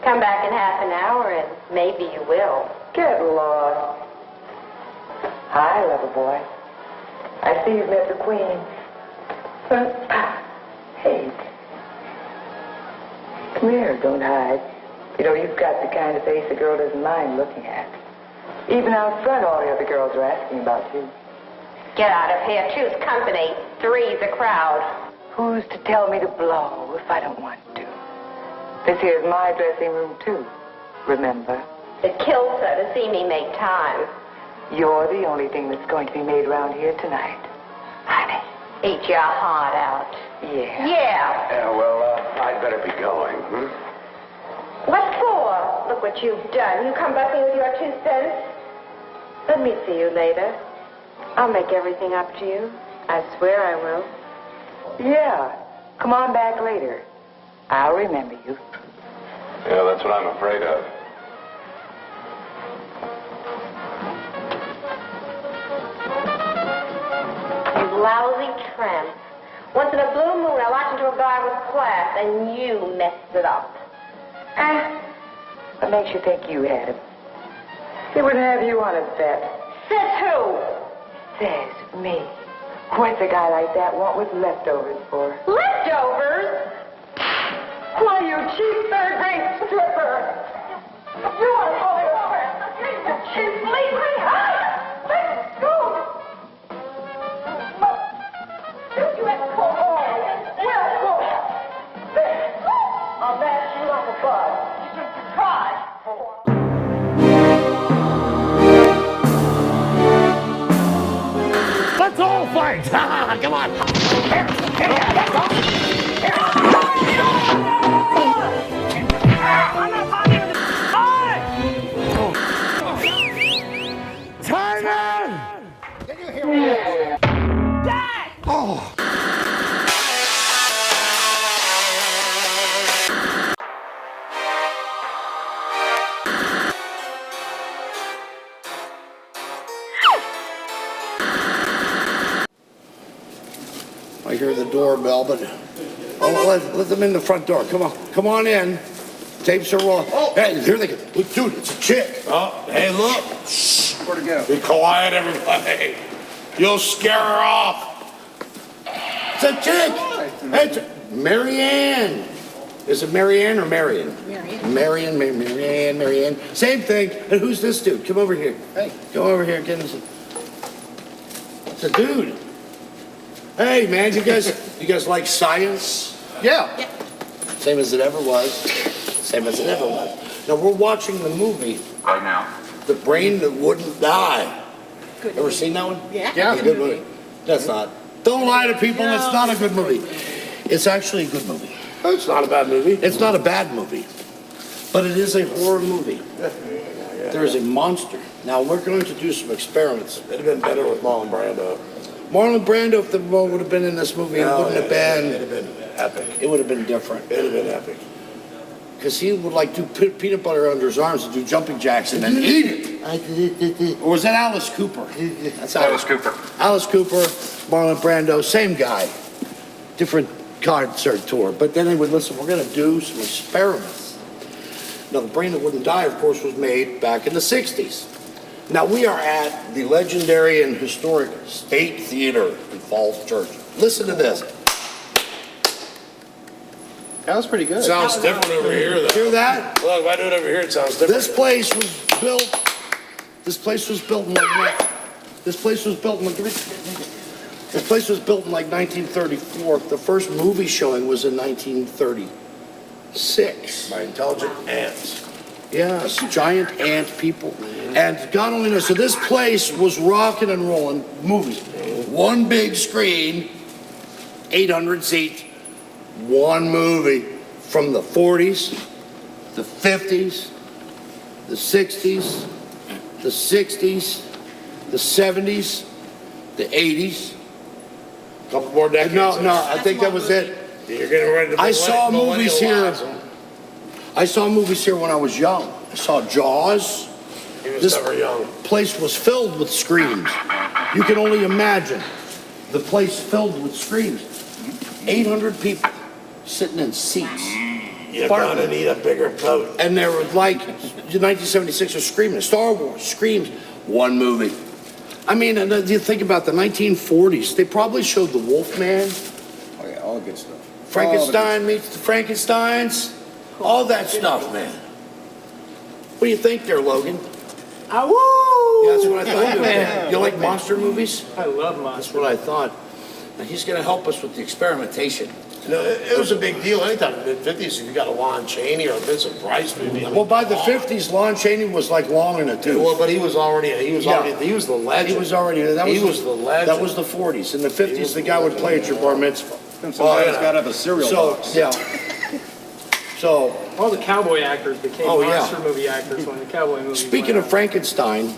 Come back in half an hour and maybe you will. Get lost. Hi, lover boy. I see you've met the queen. Hey. Come here, don't hide. You know, you've got the kind of face a girl doesn't mind looking at. Even out front, all the other girls are asking about you. Get out of here. Choose company. Three's a crowd. Who's to tell me to blow if I don't want to? This here's my dressing room, too. Remember? It kills her to see me make time. You're the only thing that's going to be made around here tonight. Honey. Eat your heart out. Yeah. Yeah. Yeah, well, I'd better be going. What for? Look what you've done. You come back with your 2 cents. Let me see you later. I'll make everything up to you. I swear I will. Yeah. Come on back later. I'll remember you. Yeah, that's what I'm afraid of. You lousy tramp. Once in a blue moon, I walked into a bar with class, and you messed it up. What makes you think you had him? He wouldn't have you on his bet. Says who? Says me. What's a guy like that want with leftovers for? Leftovers? Why, you cheap third-rate stripper! You want to call it over? You cheap leaving! Let's go! You had to call oil. Well, go. There. I'll mash you like a bug. You should try. Let's all fight! Come on! Here, let's go! I'm not fighting with this. Timer! Did you hear me? Dad! Oh. I hear the doorbell, but let them in the front door. Come on in. Tapes are rolling. Oh, hey, here they go. Dude, it's a chick. Oh, hey, look. Where'd it go? Be quiet, everybody. You'll scare her off. It's a chick. Hey, it's Marianne. Is it Marianne or Marion? Marion. Marianne. Same thing. And who's this dude? Come over here. Hey, come over here. Get this. It's a dude. Hey, man, you guys like science? Yeah. Same as it ever was. Same as it ever was. Now, we're watching the movie. Right now. The Brain That Wouldn't Die. Good Ever seen that one? Yeah. It's a good movie. That's not. Don't lie to people. No. It's not a good movie. It's actually a good movie. It's not a bad movie. It's not a bad movie. But it is a horror movie. There is a monster. Now, we're going to do some experiments. It'd have been better with Marlon Brando. Marlon Brando, if the role would have been in this movie, it wouldn't have been. It'd have been epic. It would have been different. It'd have been epic. Because he would like do peanut butter under his arms and do jumping jacks and then eat it. Or was that Alice Cooper? That's Alice Cooper. Alice Cooper, Marlon Brando, same guy. Different concert tour. But then they would listen, we're going to do some experiments. Now, The Brain That Wouldn't Die, of course, was made back in the 60s. Now, we are at the legendary and historic State Theater in Falls Church. Listen to this. That was pretty good. Sounds different over here, though. Hear that? Look, if I do it over here, it sounds different. This place was built. This place was built in like. This place was built in like. This place was built in like 1934. The first movie showing was in 1936. By intelligent ants. Yes, giant ant people. And God only knows. So this place was rocking and rolling movies. One big screen, 800 seats, one movie from the 40s, the 50s, the 60s, the 60s, the 70s, the 80s. A couple more decades. No, I think that was it. You're getting ready to. I saw movies here. I saw movies here when I was young. I saw Jaws He was This never young. place was filled with screams. You can only imagine the place filled with screams. 800 people sitting in seats. You're gonna need a bigger boat. And they were like, 1976 was screaming. Star Wars screams. One movie. I mean, you think about the 1940s. They probably showed the Wolfman. Oh, yeah, all good stuff. Frankenstein meets the Frankensteins. All that stuff, man. What do you think there, Logan? Woo! Yeah, that's what I thought. Man. You like monster movies? I love monsters. That's what I thought. Now, he's going to help us with the experimentation. You know, it was a big deal anytime in the mid-50s if you got a Lon Chaney or a Vincent Price movie. I mean, Well, by the 50s, Lon Chaney was like long in the tooth. well, but he was the legend. He was already, He was the legend. That was the 40s. In the 50s, the guy would play at your bar mitzvah. Somebody's got to have a cereal box. Yeah. So, All the cowboy actors became Oh, yeah. monster movie actors when the cowboy movies speaking went of Frankenstein,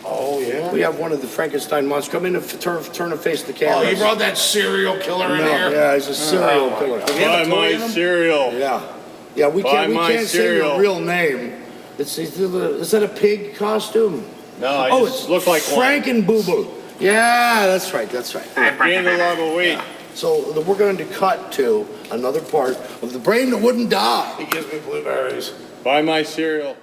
Oh, yeah. we have one of the Frankenstein monsters. Come in and turn and face the Oh, camera. you brought that serial killer in No, here? yeah, he's a serial Oh, killer. Buy my cereal. Yeah, we Buy can't my say cereal. your real name. Is that a pig costume? No, I Oh, just it's look like one. Frankenboo-Boo. Yeah, that's right. I gained a lot of weight. So we're going to cut to another part of the brain that wouldn't die. He gives me blueberries. Buy my cereal.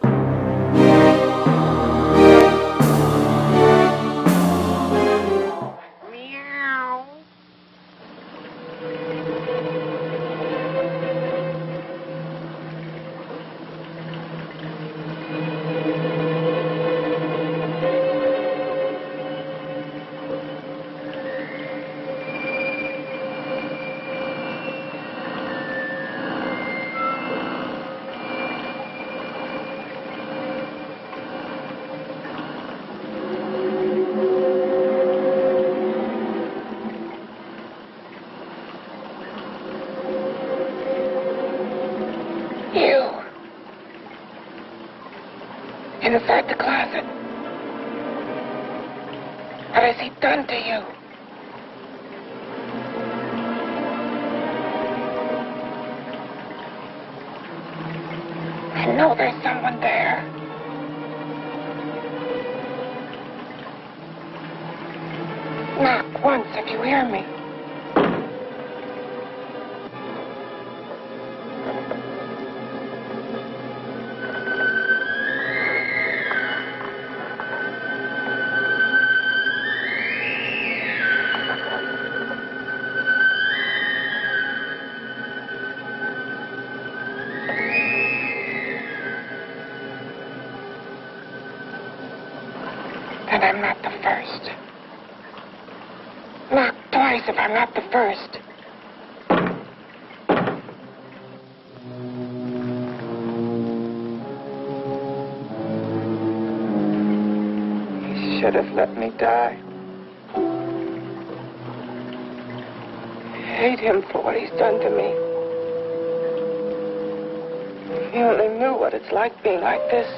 Inside the closet. What has he done to you? I know there's someone there. Knock once if you hear me. And I'm not the first. Knock twice if I'm not the first. He should have let me die. I hate him for what he's done to me. If you only knew what it's like being like this.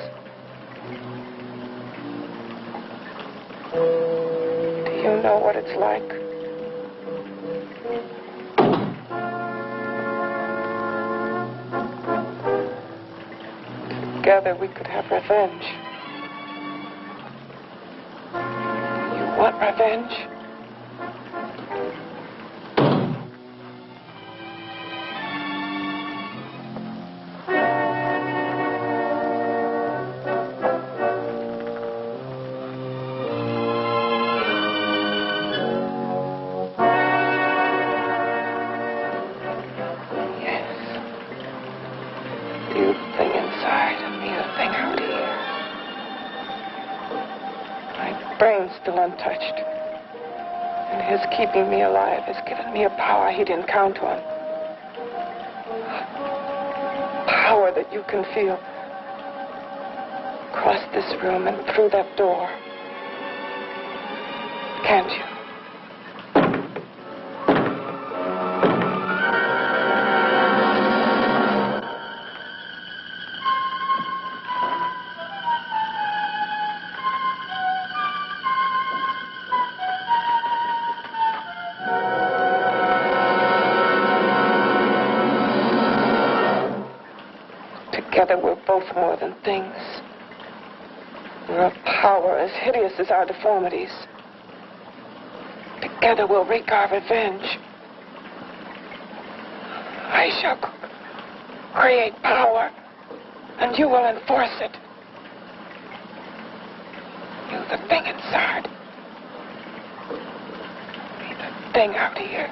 Do you know what it's like? Together we could have revenge. You want revenge? Still untouched. And his keeping me alive has given me a power he didn't count on. Power that you can feel. Across this room and through that door. Can't you? Together we're both more than things. Your power as hideous as our deformities. Together we'll wreak our revenge. I shall create power, and you will enforce it. You, the thing inside. Me, the thing out here.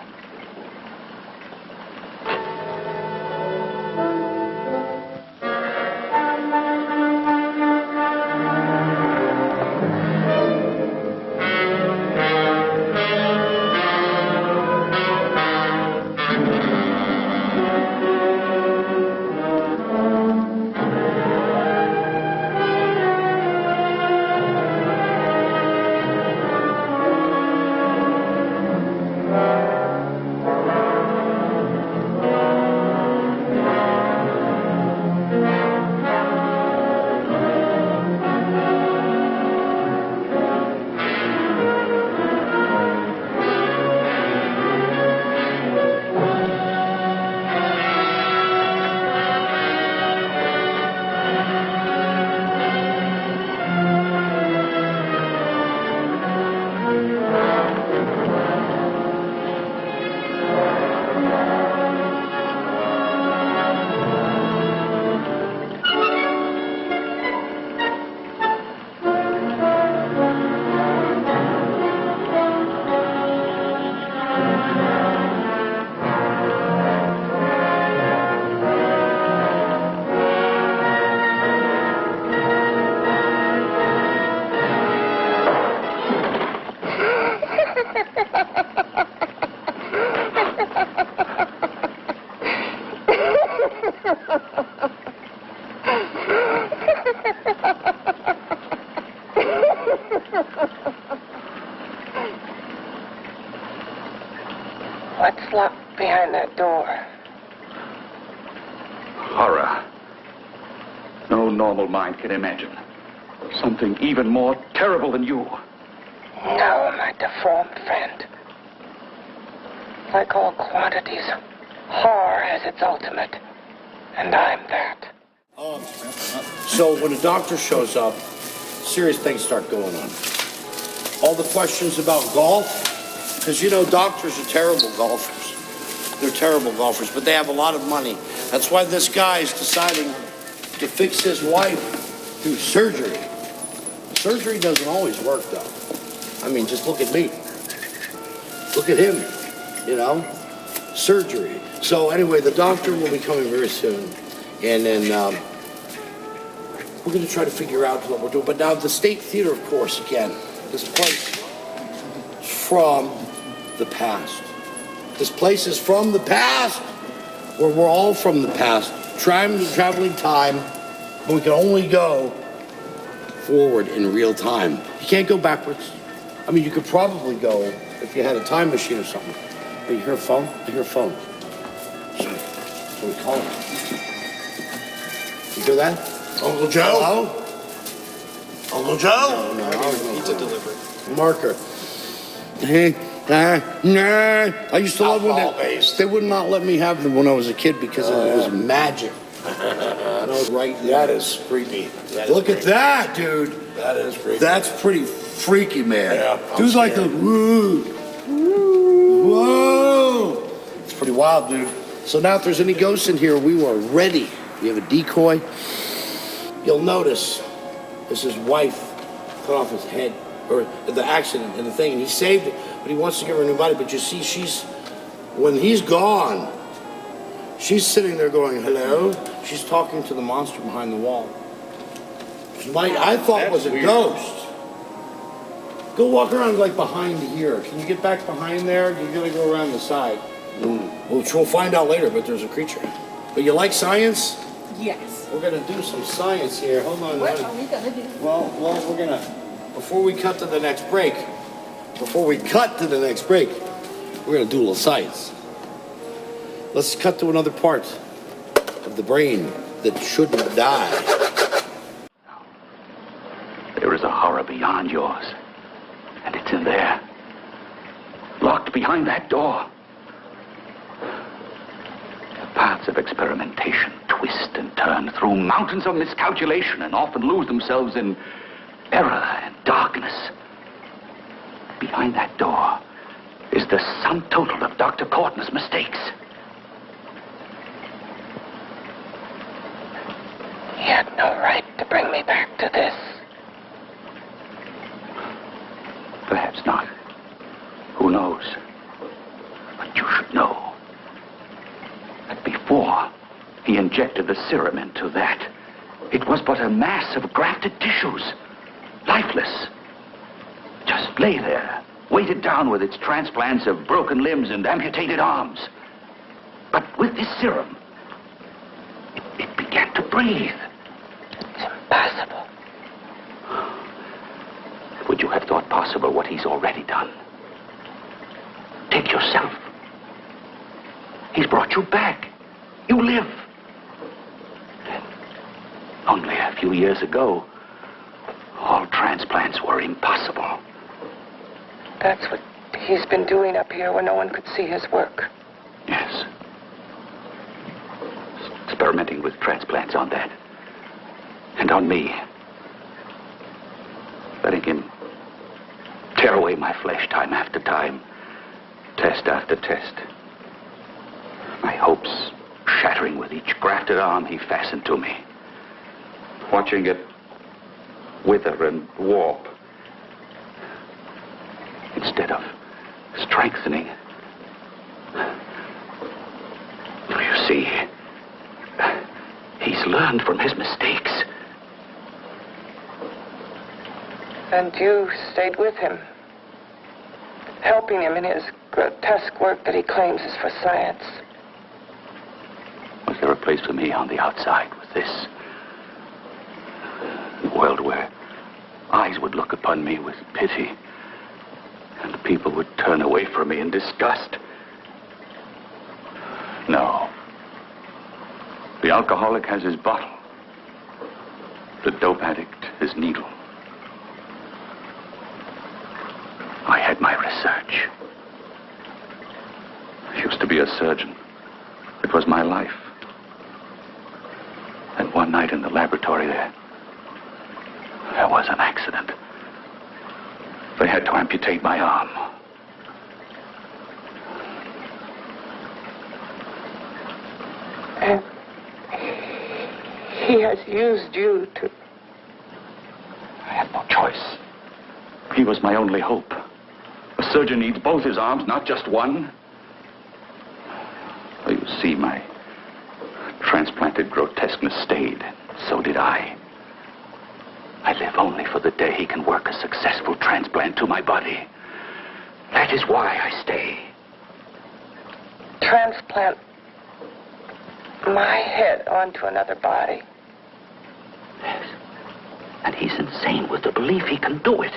What's locked behind that door? Horror. No normal mind can imagine. Something even more terrible than you. No, my deformed friend. Like all quantities, horror has its ultimate, and I'm that. So when a doctor shows up, serious things start going on. All the questions about golf, because you know doctors are terrible golfers. They're terrible golfers, but they have a lot of money. That's why this guy is deciding to fix his wife through surgery. Surgery doesn't always work, though. I mean, just look at me. Look at him, you know? Surgery. So anyway, the doctor will be coming very soon. And then we're going to try to figure out what we're doing. But now the State Theater, of course, again, this place from the past. This place is from the past, where we're all from the past. Traveling time, but we can only go forward in real time. You can't go backwards. I mean, you could probably go if you had a time machine or something. But you hear a phone? I hear a phone. So we call it. You hear that? Uncle Joe? Hello? Uncle Joe? No. Pizza delivery. Marker. I used to love when they would not let me have them when I was a kid because it was magic. And I was right there. That is creepy. Look at that, dude. That is creepy. That's pretty freaky, man. Yeah, Dude's like the whoa. It's pretty wild, dude. So now if there's any ghosts in here, we are ready. We have a decoy. You'll notice this his wife cut off his head, or the accident and the thing, and he saved it, but he wants to give her a new body. But you see, when he's gone, she's sitting there going, hello. She's talking to the monster behind the wall. I thought was a ghost. Go walk around like behind here. Can you get back behind there? You gotta go around the side. Which we'll find out later, but there's a creature. But you like science? Yes. We're gonna do some science here. Hold on. What are we gonna do? Well, we're gonna, before we cut to the next break, we're gonna do a little science. Let's cut to another part of the brain that shouldn't die. There is a horror beyond yours. And it's in there. Locked behind that door. The paths of experimentation twist and turn through mountains of miscalculation and often lose themselves in error and darkness. Behind that door is the sum total of Dr. Corton's mistakes. He had no right to bring me back to this. Perhaps not. Who knows? But you should know that before he injected the serum into that, it was but a mass of grafted tissues, lifeless. Just lay there, weighted down with its transplants of broken limbs and amputated arms. But with this serum, it began to breathe. It's impossible. Would you have thought possible what he's already done? Take yourself. He's brought you back. You live. Only a few years ago, all transplants were impossible. That's what he's been doing up here where no one could see his work. Yes. Experimenting with transplants on that. And on me. Letting him tear away my flesh time after time. Test after test. My hopes shattering with each grafted arm he fastened to me. Watching it wither and warp. Instead of strengthening. You see, he's learned from his mistakes. And you stayed with him, helping him in his grotesque work that he claims is for science. Was there a place for me on the outside with this? A world where eyes would look upon me with pity, and people would turn away from me in disgust. No. The alcoholic has his bottle. The dope addict his needle. I had my research. I used to be a surgeon. It was my life. And one night in the laboratory there was an accident. They had to amputate my arm. And he has used you to... I had no choice. He was my only hope. A surgeon needs both his arms, not just one. Well, you see, my transplanted grotesqueness stayed. So did I. I live only for the day he can work a successful transplant to my body. That is why I stay. Transplant my head onto another body. Yes. And he's insane with the belief he can do it.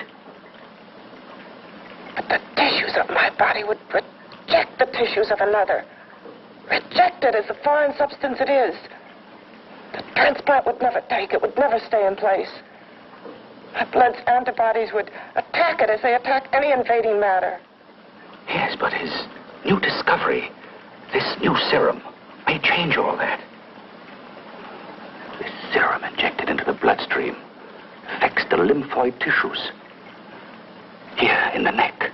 But the tissues of my body would reject the tissues of another. Reject it as the foreign substance it is. The transplant would never take it, would never stay in place. My blood's antibodies would attack it as they attack any invading matter. Yes, but his new discovery, this new serum, may change all that. This serum injected into the bloodstream affects the lymphoid tissues. Here in the neck.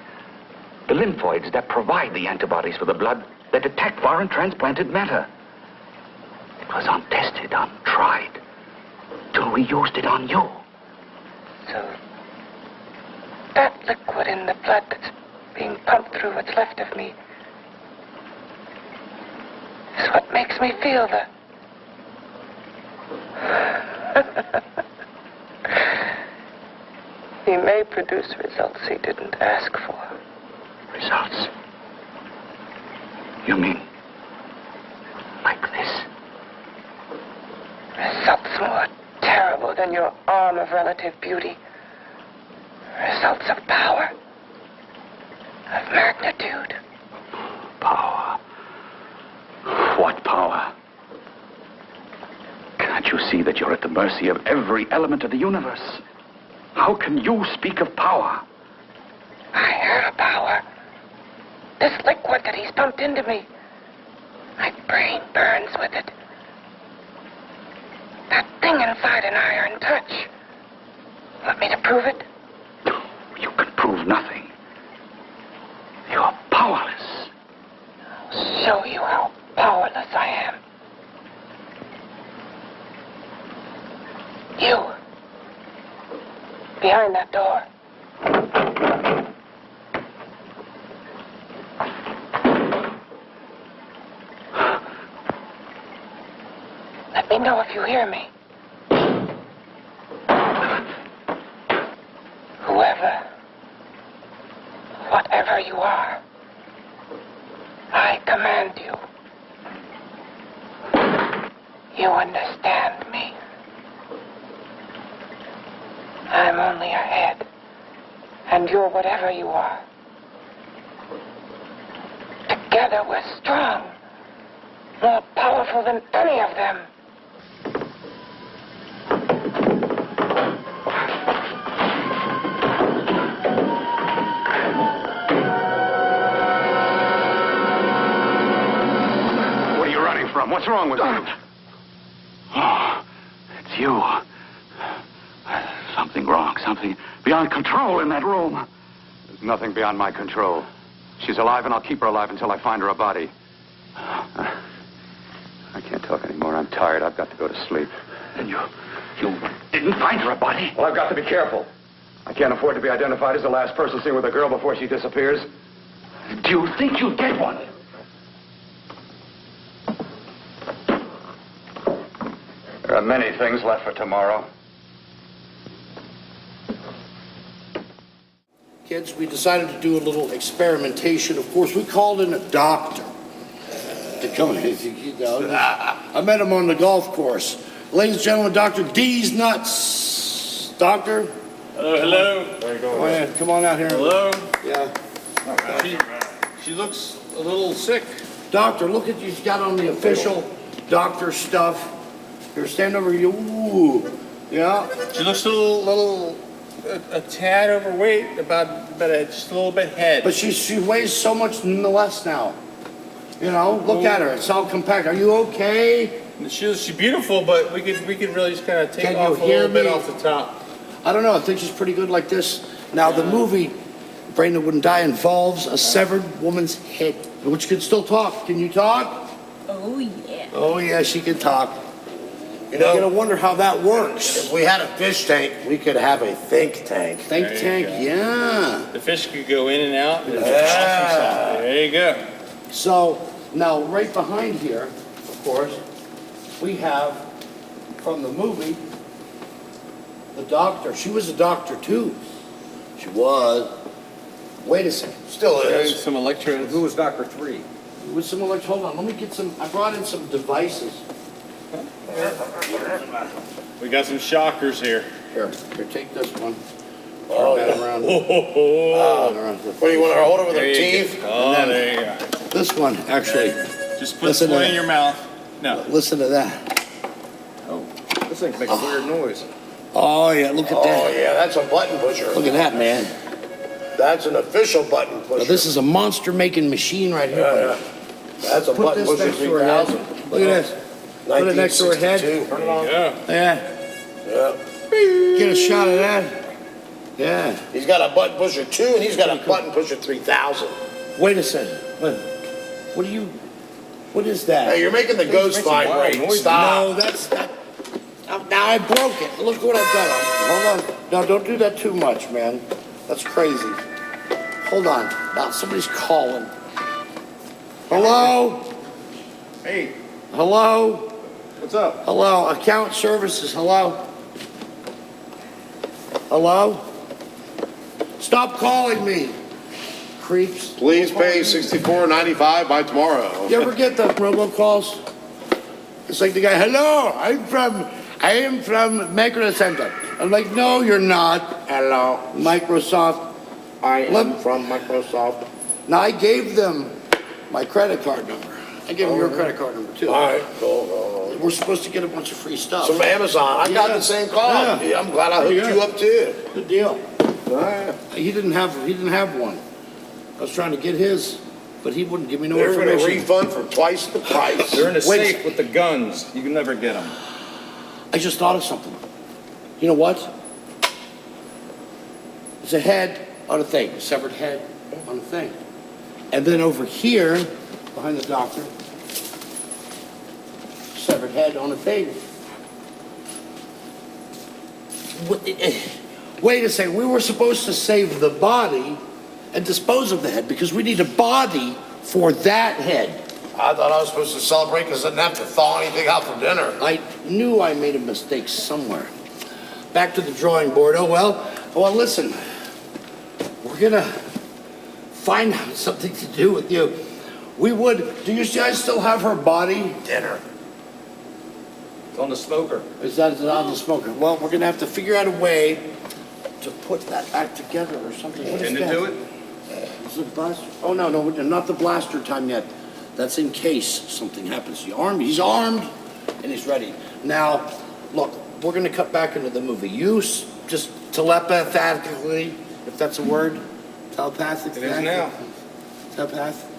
The lymphoids that provide the antibodies for the blood that attack foreign transplanted matter. It was untested, untried, till we used it on you. So, that liquid in the blood that's being pumped through what's left of me is what makes me feel the... He may produce results he didn't ask for. Results? You mean like this? Results more terrible than your arm of relative beauty. Results of power. Of magnitude. Power. What power? Can't you see that you're at the mercy of every element of the universe? How can you speak of power? I have power. This liquid that he's pumped into me. My brain burns with it. That thing inside an iron touch. Want me to prove prove it? You can prove nothing. You're powerless. I'll show you how powerless I am. You. Behind that door. Let me know if you hear me. Whoever, whatever you are, I command you. You understand me. I'm only a head, and you're whatever you are. Together we're strong, more powerful than any of them. What are you running from? What's wrong with you? Oh, it's you. Something wrong, something beyond control in that room. There's nothing beyond my control. She's alive, and I'll keep her alive until I find her a body. I can't talk anymore. I'm tired. I've got to go to sleep. And you didn't find her a body? Well, I've got to be careful. I can't afford to be identified as the last person seen with a girl before she disappears. Do you think you'll get one? There are many things left for tomorrow. Kids, we decided to do a little experimentation. Of course, we called in a doctor to come in. You know, I met him on the golf course. Ladies and gentlemen, Dr. D's Nuts. Doctor? Hello, hello. There you go. Come on out here. Hello. Yeah. She looks a little sick. Doctor, look at you've got on the official doctor stuff. Here, stand over you. Ooh. Yeah. She looks a tad overweight, just a little bit head. But she weighs so much less now. You know, look at her. It's all compact. Are you okay? She's beautiful, but we could really just kind of take Can off you a hear little bit me? off the top. I don't know. I think she's pretty good like this. Now, the movie Brain That Wouldn't Die involves a severed woman's head, which can still talk. Can you talk? Oh, yeah. Oh, yeah, she can talk. You know, You're going to wonder how that works. if we had a fish tank, we could have a think tank. Think tank, yeah. The fish could go in and out. Yeah. There you go. So, now, right behind here, of course, we have, from the movie, the doctor. She was a doctor, too. She was. Wait a second. Still is. Some electrodes. Who was Dr. 3? With some hold on, let me get some, I brought in some devices. We got some shockers here. Here, take this one. Oh, Turn that yeah. around. What do you want to hold it with her teeth? Oh, there you go. This one, actually. Just put Listen to one in that. your mouth. No. Listen to that. Oh, this thing makes a weird noise. Oh, yeah, look at Oh, that. yeah, that's a button pusher. Look at that, man. That's an official button pusher. Now, this is a monster-making machine right here. Yeah. That's a Put button this pusher next to her head. 3000. Look at this. Put it next to her head. 1962. Turn it on. Yeah. Get a shot of that. Yeah. He's got a button pusher 2, and he's got a button pusher 3000. Wait a second. What is that? Hey, you're making the ghost vibrate. Stop. No, that's not. Now I broke it. Look what I've done. Hold on. No, don't do that too much, man. That's crazy. Hold on. Now somebody's calling. Hello? Hey, Hello? what's up? Hello? Account services. Hello? Hello? Stop calling me. Creeps. Please pay $64.95 by tomorrow. You ever get the robocalls? It's like the guy, hello, I am from Micro Center. I'm like, no, you're not. Hello. Microsoft. I am from Microsoft. Now, I gave them my credit card number. I gave them your credit card number, too. All right, cool. We're supposed to get a bunch of free stuff. From Amazon. I got Yeah. the same call. Yeah. I'm glad I hooked you up, too. Good deal. All right. He didn't have one. I was trying to get his, but he wouldn't give me no They're going to information. refund for twice the price. They're in the Wait. safe with the guns. You can never get them. I just thought of something. You know what? It's a head on a thing, a severed head on a thing. And then over here, behind the doctor, severed head on a thing. Wait a second, we were supposed to save the body and dispose of the head because we need a body for that head. I thought I was supposed to celebrate because I didn't have to thaw anything out for dinner. I knew I made a mistake somewhere. Back to the drawing board. Oh, well. Well, listen. We're going to find out something to do with you. Do you guys still have her body? Dinner. It's on the smoker. Is that on the smoker? Well, we're going to have to figure out a way to put that back together or something. What is Intended that? to it? Is it blaster? Oh, no, not the blaster time yet. That's in case something happens. He's armed, and he's ready. Now, look, we're going to cut back into the movie. You just telepathically, if that's a word, telepathically. It is now. Telepathically.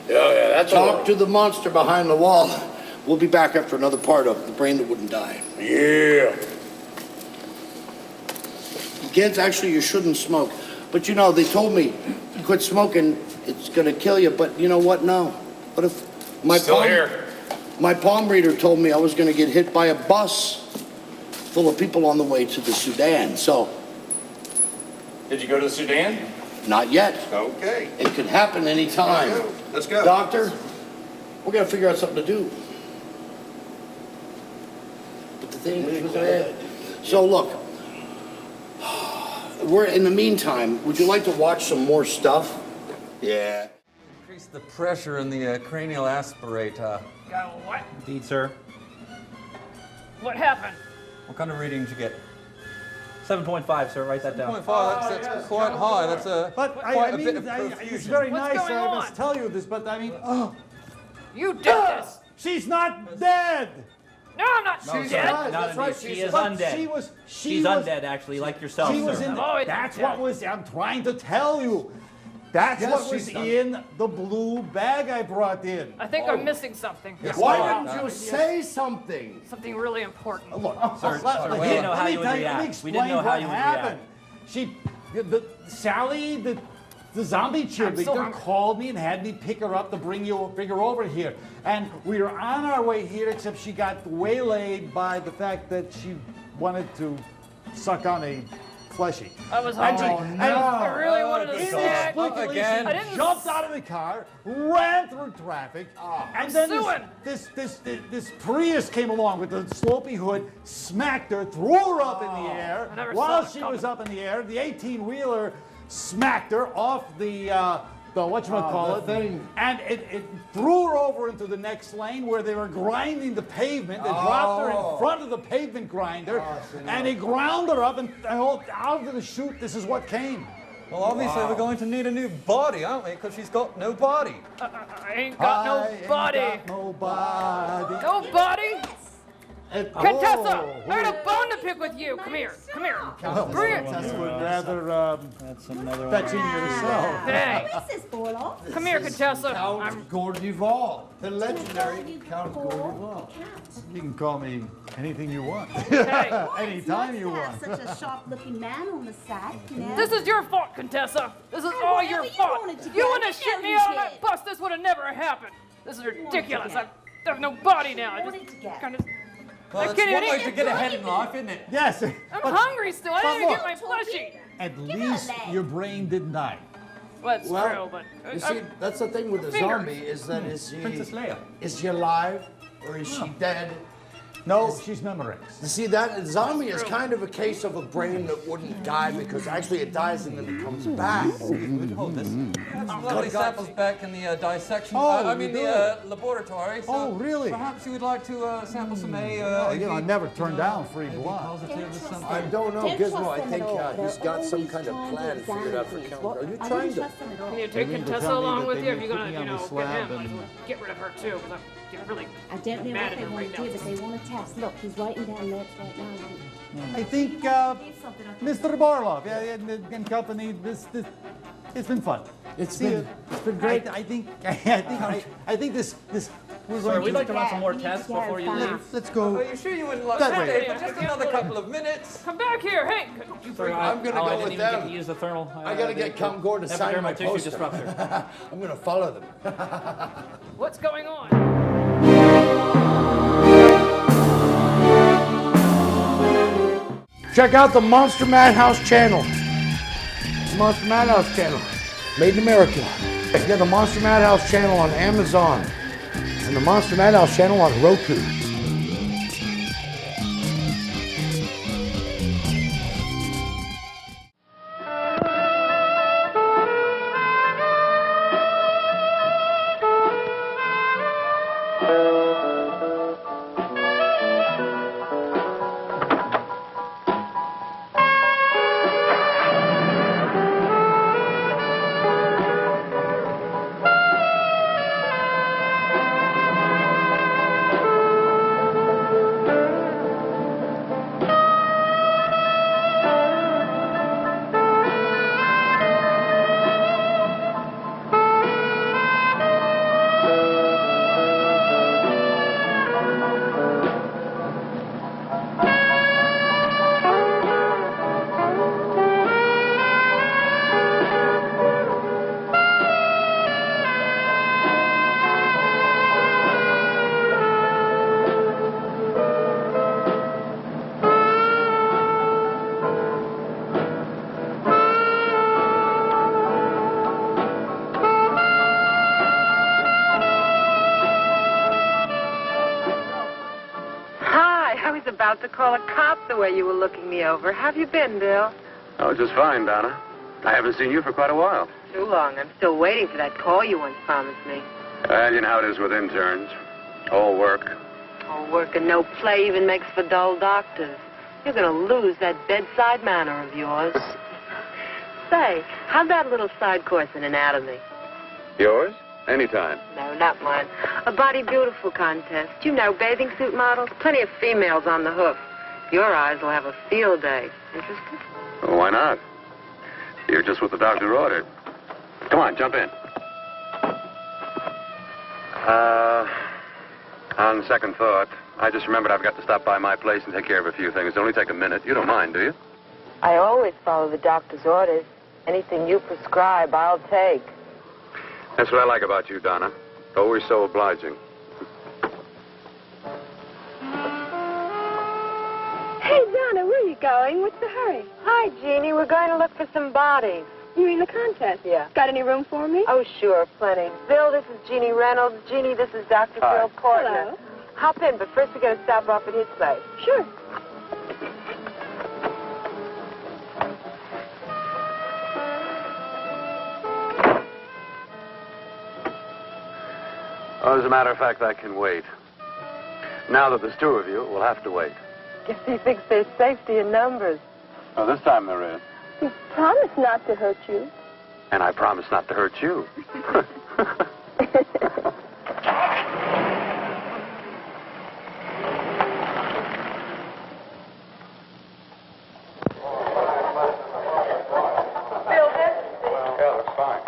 Yeah, that's Talk to the monster behind the wall. We'll be back after another part of The Brain That Wouldn't Die. Yeah. Kids, actually, you shouldn't smoke. But you know, they told me, quit smoking, it's gonna kill you. But you know what? No. What if my palm reader told me I was gonna get hit by a bus full of people on the way to the Sudan? So. Did you go to the Sudan? Not yet. Okay. It could happen anytime. Let's go. Doctor, we're gonna figure out something to do. But the thing is, so look, in the meantime, would you like to watch some more stuff? Yeah. Increase the pressure in the cranial aspirator. Got what? Indeed, sir. What happened? What kind of reading did you get? 7.5, sir. Write that down. 7.5, that's quite high. That's But quite a I bit mean, of it's profusion. very What's nice. going I on? must tell you this, but I mean, You did this! she's not dead. No, I'm not. No, She's sir, dead. not indeed. She is But undead. She's undead, actually, like yourself, She was sir. in. Oh, That's yeah. what was. I'm trying to tell you. That's Yes, what was she's done. in the blue bag I brought in. I think I'm missing something. Why didn't you say something? Something really important. Look, Sir, we here, didn't know let how me you would tell let me react. We explain didn't know how what you would happened. Sally, the zombie cheerleader, called me and had me pick her up to bring her over here. And we were on our way here, except she got waylaid by the fact that she wanted to suck on a fleshy. I was And hungry. she- I really wanted to snack. Inexplicably, I she didn't jumped out of the car, ran through traffic, and then this Prius came along with the slopey hood, smacked her, threw her up in the air. I never While saw it she coming. was up in the air, the 18-wheeler smacked her off the whatchamacallit, and it threw her over into the next lane where they were grinding the pavement. They dropped her in front of the pavement grinder, and it ground her up, and out of the chute, this is what came. Well, obviously we're going to need a new body, aren't we? Because she's got no body. I ain't got no body. No body. No body? Contessa, I had a bone to pick with you. Come here. Come here. Bring it. Contessa would rather That's another fetching yourself. Hey. Mrs. Borloff. Come here, Contessa. Count Gordeval, the legendary Count Gordeval. You can call me anything you want. Hey. Anytime you want. Such a sharp-looking man on the side, you know. This is your fault, Contessa. This is all your fault. You wouldn't have shipped me out on that bus. This would have never happened. This is ridiculous. I have no body now. I just kind of. Well, I it's can't one even way to get ahead in life, isn't it? Yes. I'm hungry still. I didn't even get my plushie. At least your brain didn't die. Well, that's true, but You see, that's the thing with the Fingers. zombie is that is Princess Leia. she alive or is she dead? No, she's Memorex. You see, that zombie is kind of a case of a brain that wouldn't die because actually it dies and then it comes back. Hold this. Some lovely samples back in the dissection. Oh, I mean you the laboratory. So Oh, really? Perhaps you would like to sample some I never turned down free blood. positive or something. I don't know, Don't Gizmo. trust I them think at all. he's They're got some always kind of trying plan to figured out for examine Count. things. Are you I trying wouldn't to? trust them at all. you They take mean to Contessa tell me along that with they you if need you're to gonna, put me on the get slab him. and- Get rid of her too, because I'm really I don't know mad what at they her want right to do, now. but they want to test. Look, he's writing down notes right now. I think Mr. Barloff and company. It's been fun. It's been great. I think this We're Sir, going we'd to- like to run some more tests before you leave. Let's go. Are you sure you wouldn't like That to way. stay for just another couple of minutes? Come back here, hey! Sir, I'm gonna I go didn't with even get them. to use the thermal. I gotta get Count Gordon to sign my tissue poster. disruptor. I'm gonna follow them. What's going on? Check out the Monster Madhouse channel. Monster Madhouse channel. Made in America. You got the Monster Madhouse channel on Amazon. And the Monster Madhouse channel on Roku. I was about to call a cop the way you were looking me over. How have you been, Bill? Oh, just fine, Donna. I haven't seen you for quite a while. Too long. I'm still waiting for that call you once promised me. Well, you know how it is with interns. All work. Oh, work and no play even makes for dull doctors. You're going to lose that bedside manner of yours. Say, how'd that little side course in anatomy? Yours? Anytime. No, not mine. A Body Beautiful contest. You know, bathing suit models. Plenty of females on the hoof. Your eyes will have a field day. Interested? Well, why not? You're just what the doctor ordered. Come on, jump in. On second thought, I just remembered I've got to stop by my place and take care of a few things. It'll only take a minute. You don't mind, do you? I always follow the doctor's orders. Anything you prescribe, I'll take. That's what I like about you, Donna. Always so obliging. Hey, Donna, where are you going? What's the hurry? Hi, Jeannie. We're going to look for some bodies. You mean the contest? Yeah. Got any room for me? Oh, sure, plenty. Bill, this is Jeannie Reynolds. Jeannie, this is Dr. Hi. Bill Portner. Hello. Hop in, but first we got to stop off at his place. Sure. Well, as a matter of fact, I can wait. Now that there's two of you, we'll have to wait. Guess he thinks there's safety in numbers. Oh, this time there is. You promised not to hurt you. And I promise not to hurt you. Bill, this? Yeah, looks fine.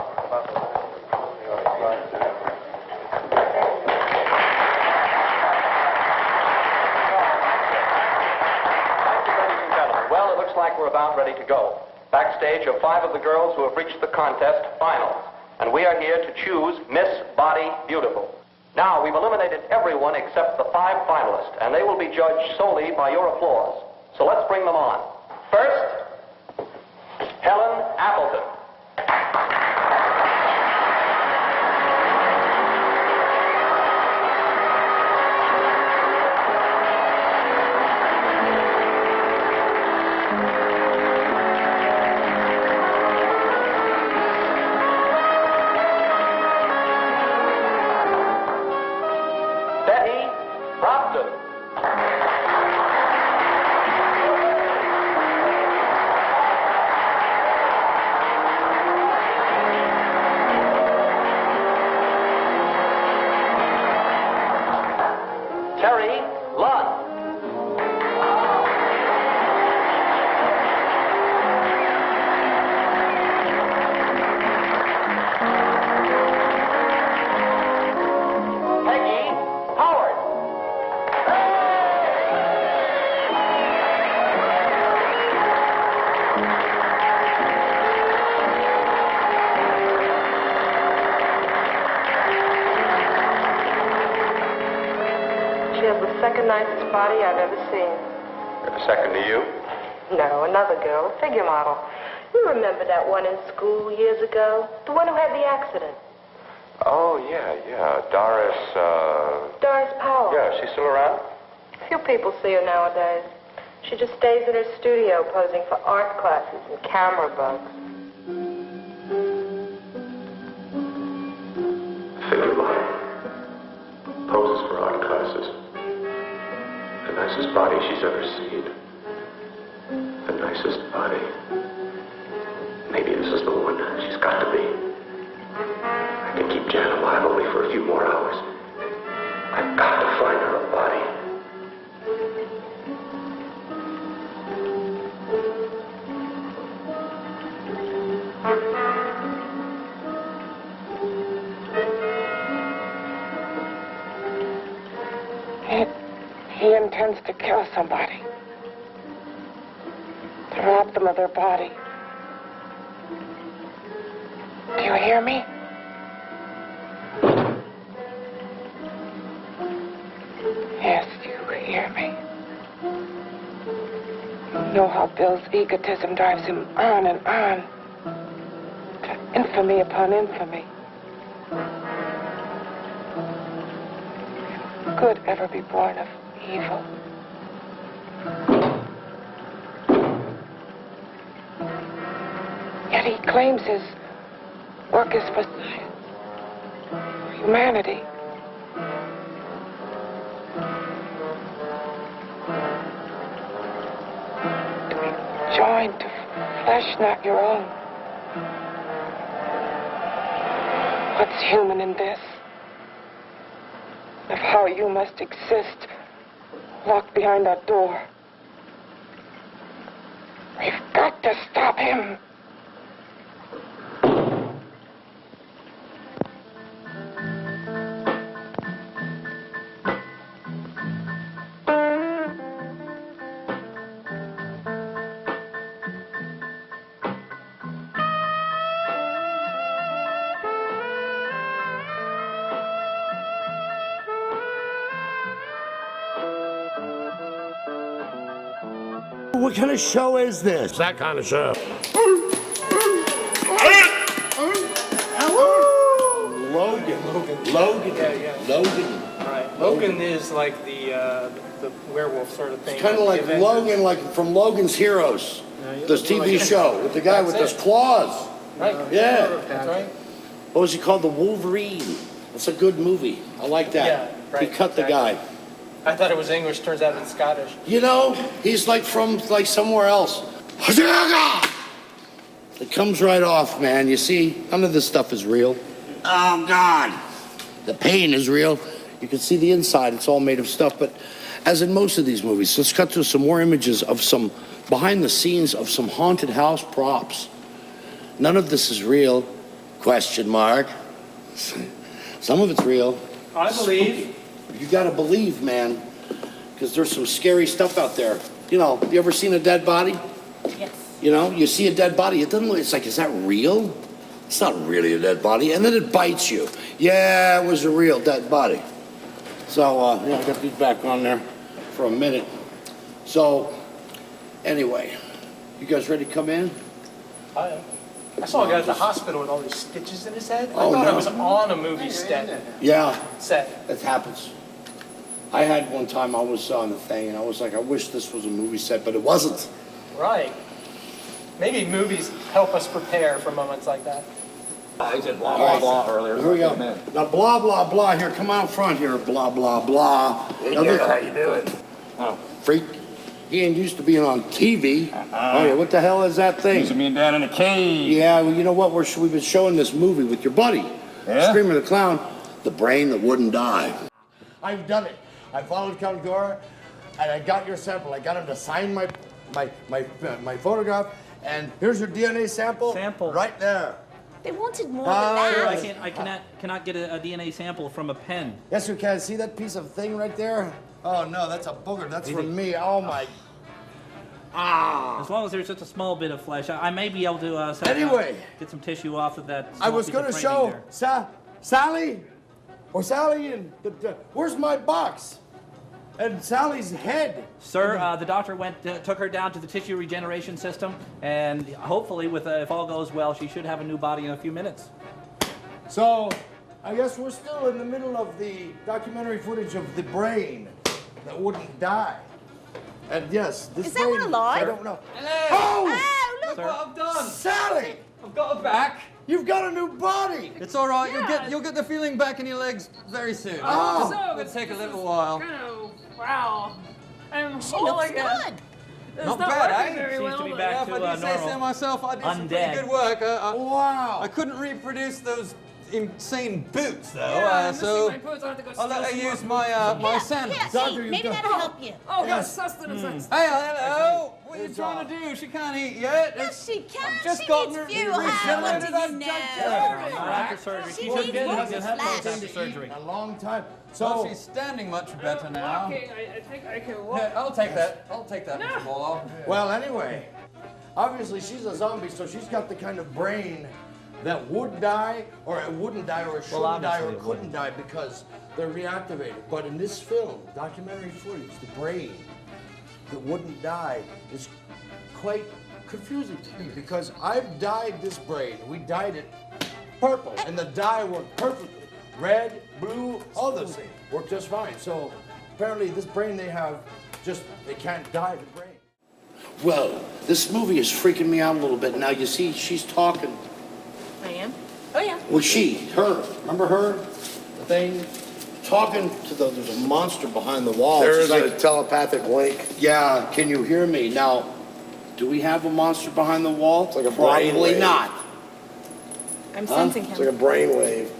Well, it looks like we're about ready to go. Backstage are 5 of the girls who have reached the contest finals. And we are here to choose Miss Body Beautiful. Now, we've eliminated everyone except the 5 finalists, and they will be judged solely by your applause. So let's bring them on. First, Helen Appleton. Betty Brompton. nicest body I've ever seen. Second to you? No, another girl, a figure model. You remember that one in school years ago? The one who had the accident. Oh, yeah. Doris, Doris Powell. Yeah, she's still around? Few people see her nowadays. She just stays in her studio posing for art classes and camera bugs. Figure model. Poses for art classes. The nicest body she's ever seen. The nicest body. Maybe this is the one. She's got to be. I can keep Jan alive only for a few more hours. I've got to find her a body. He intends to kill somebody. To rob them of their body. Do you hear me? Yes, you hear me. You know how Bill's egotism drives him on and on. To infamy upon infamy. Can good ever be born of evil? Yet he claims his work is for science, for humanity. To be joined to flesh not your own. What's human in this? Of how you must exist, locked behind that door. We've got to stop him. What kind of show is this? That kind of show. Logan. Yeah. Logan. Right. Logan is like the werewolf sort of thing. It's kind of like Logan, like from Logan's Heroes, this TV show with the guy with those claws. Right. Yeah. That's right. What was he called? The Wolverine. That's a good movie. I like that. Yeah, right, He cut the guy. I thought it was English. Turns out it's Scottish. You know, he's like from like somewhere else. It comes right off, man. You see, none of this stuff is real. Oh, God. The pain is real. You can see the inside. It's all made of stuff. But as in most of these movies, let's cut to some more images of some behind the scenes of some haunted house props. None of this is real. Question mark. Some of it's real. I believe. You gotta believe, man, because there's some scary stuff out there. You know, you ever seen a dead body? Yes. You know, you see a dead body, it doesn't look, it's like, is that real? It's not really a dead body, and then it bites you. Yeah, it was a real dead body. So, yeah, I got these back on there for a minute. So, anyway, you guys ready to come in? I saw a guy at the hospital with all these stitches in his head. Oh, I thought no. I was on a movie set. Yeah. Set. It happens. I had one time, I was on the thing, and I was like, I wish this was a movie set, but it wasn't. Right. Maybe movies help us prepare for moments like that. I said blah, blah, blah earlier. Here we go. Now, blah, blah, blah. Here, come out front here. Blah, blah, blah. Hey, Now, Dad, how you doing? Oh, freak. He ain't used to being on TV. Oh, yeah, what the hell is that thing? Used to being down in a cave. Yeah, well, you know what? We've been showing this movie with your buddy. Yeah? Screamer the Clown, The Brain That Wouldn't Die. I've done it. I followed Caldora, and I got your sample. I got him to sign my photograph, and here's your DNA sample. Right there. They wanted more than that. I cannot get a DNA sample from a pen. Yes, you can. See that piece of thing right there? Oh no, that's a booger. That's from me. Oh my. As long as there's just a small bit of flesh, I may be able to Anyway. get some tissue off of that. I was going to show Sally, and where's my box? And Sally's head. Sir, the doctor took her down to the tissue regeneration system, and hopefully, if all goes well, she should have a new body in a few minutes. So, I guess we're still in the middle of the documentary footage of the brain that wouldn't die. And yes, this Is that brain, one alive? I don't know. Hello. Oh! Look what I've done. Sally! I've got her back. You've got a new body. It's all right. Yeah. You'll get the feeling back in your legs very soon. Oh. It'll take a little while. Wow. She looks good. Not bad, eh? Very Seems well, to be but- back Yeah, if to I do say so normal. myself, I did some pretty Undead. good work. Wow. I couldn't reproduce those insane boots, though. Yeah, so my boots. I have to go I'll let steal her some use more my boots. my sandals. Doctor, you've Maybe done- that'll help you. Oh, Yes. yes, sustenance. Hey, hello. What are you trying to do? She can't eat yet. Yes, she can. just She gotten needs her fuel. What do regenerated. you I'm know? After surgery. She She took needs it more just flash. after surgery. A long time. So So, she's standing much better now. Walking, I think I can walk. Yeah, I'll take that. I'll take that, Mr. Bolo. well, anyway, obviously she's a zombie, so she's got the kind of brain that would die, or it wouldn't die, or it shouldn't die, or obviously it it couldn't die because they're reactivated. But in this film, documentary footage, the brain that wouldn't die is quite confusing to me because I've dyed this brain. We dyed it purple, and the dye worked perfectly. Red, blue, all those things work just fine. So apparently this brain they have, they can't dye the brain. Well, this movie is freaking me out a little bit. Now, you see, she's talking. I am. Oh, yeah. Well, her. Remember her? The thing? Talking to there's a monster behind the wall. There She's is a like, telepathic link. yeah, can you hear me? Now, do we have a monster behind the wall? It's like a Probably brainwave. not. I'm sensing him. It's like a brainwave.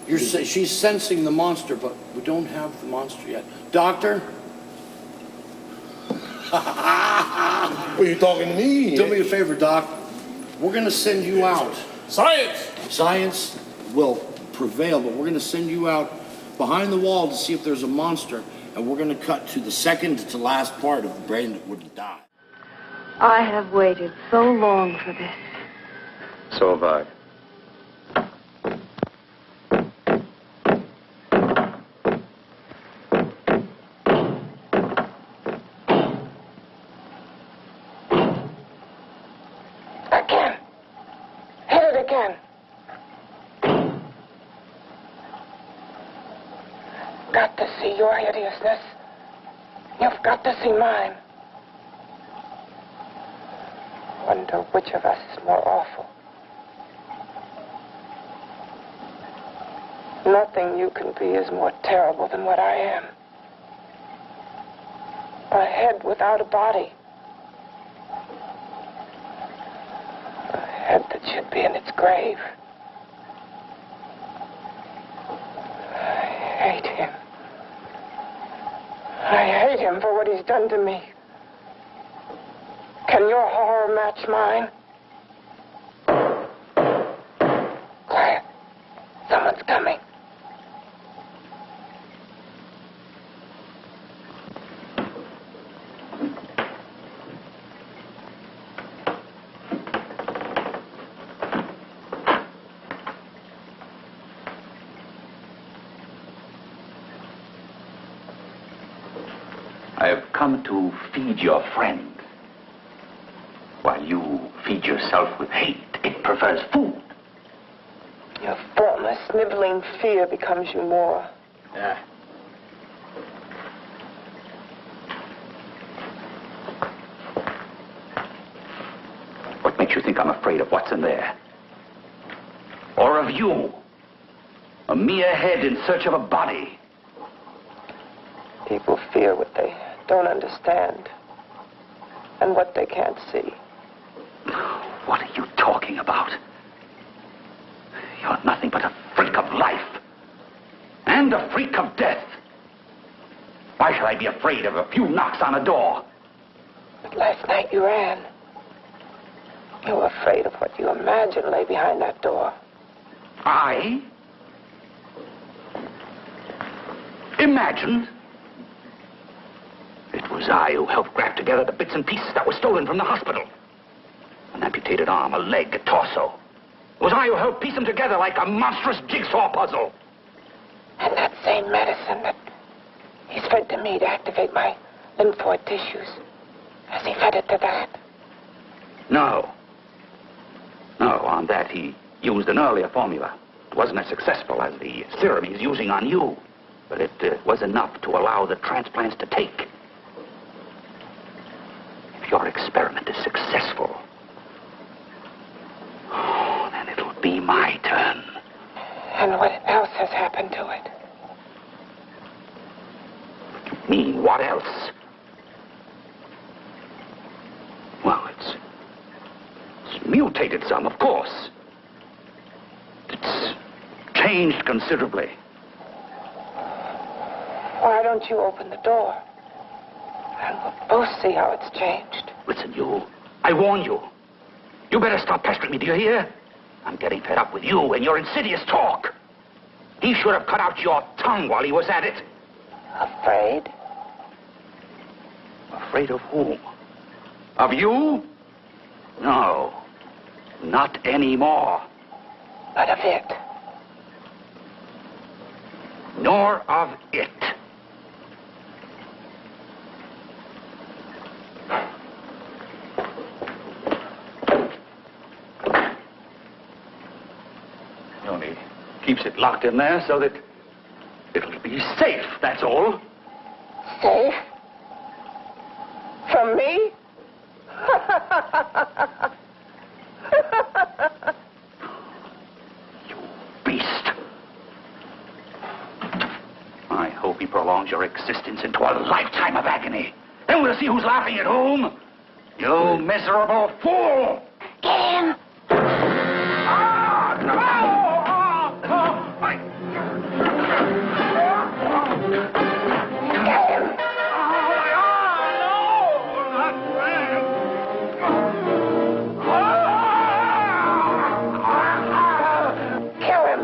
She's sensing the monster, but we don't have the monster yet. Doctor? Well, you talking to me? Do me a favor, Doc. We're going to send you out. Science! Science will prevail, but we're going to send you out behind the wall to see if there's a monster, and we're going to cut to the second to last part of the brain that wouldn't die. I have waited so long for this. So have I. Again. Hit it again. Got to see your hideousness. You've got to see mine. Wonder which of us is more awful. Nothing you can be is more terrible than what I am. A head without a body. A head that should be in its grave. I hate him. I hate him for what he's done to me. Can your horror match mine? Quiet. Someone's coming. I have come to feed your friend. While you feed yourself with hate, it prefers food. Your formless, sniveling fear becomes you more. Yeah. What makes you think I'm afraid of what's in there? Or of you? A mere head in search of a body. People fear what they don't understand and what they can't see. What are you talking about? You're nothing but a freak of life. And a freak of death. Why should I be afraid of a few knocks on a door? But last night you ran. You were afraid of what you imagined lay behind that door. I? Imagined? It was I who helped grab together the bits and pieces that were stolen from the hospital. An amputated arm, a leg, a torso. It was I who helped piece them together like a monstrous jigsaw puzzle. And that same medicine that He's fed to me to activate my lymphoid tissues. Has he fed it to that? No. No, on that he used an earlier formula. It wasn't as successful as the serum he's using on you, but it was enough to allow the transplants to take. If your experiment is successful, then it'll be my turn. And what else has happened to it? Mean what else? Well, it's mutated some, of course. It's changed considerably. Why don't you open the door? And we'll both see how it's changed. Listen, you. I warned you. You better stop pestering me, do you hear? I'm getting fed up with you and your insidious talk. He should have cut out your tongue while he was at it. Afraid? Afraid of whom? Of you? No. Not anymore. But of it? Nor of it. He only keeps it locked in there so that it'll be safe, that's all. Safe? From me? Beast. I hope he prolongs your existence into a lifetime of agony. Then we'll see who's laughing at whom. You miserable fool! Get him! Get him! Kill him!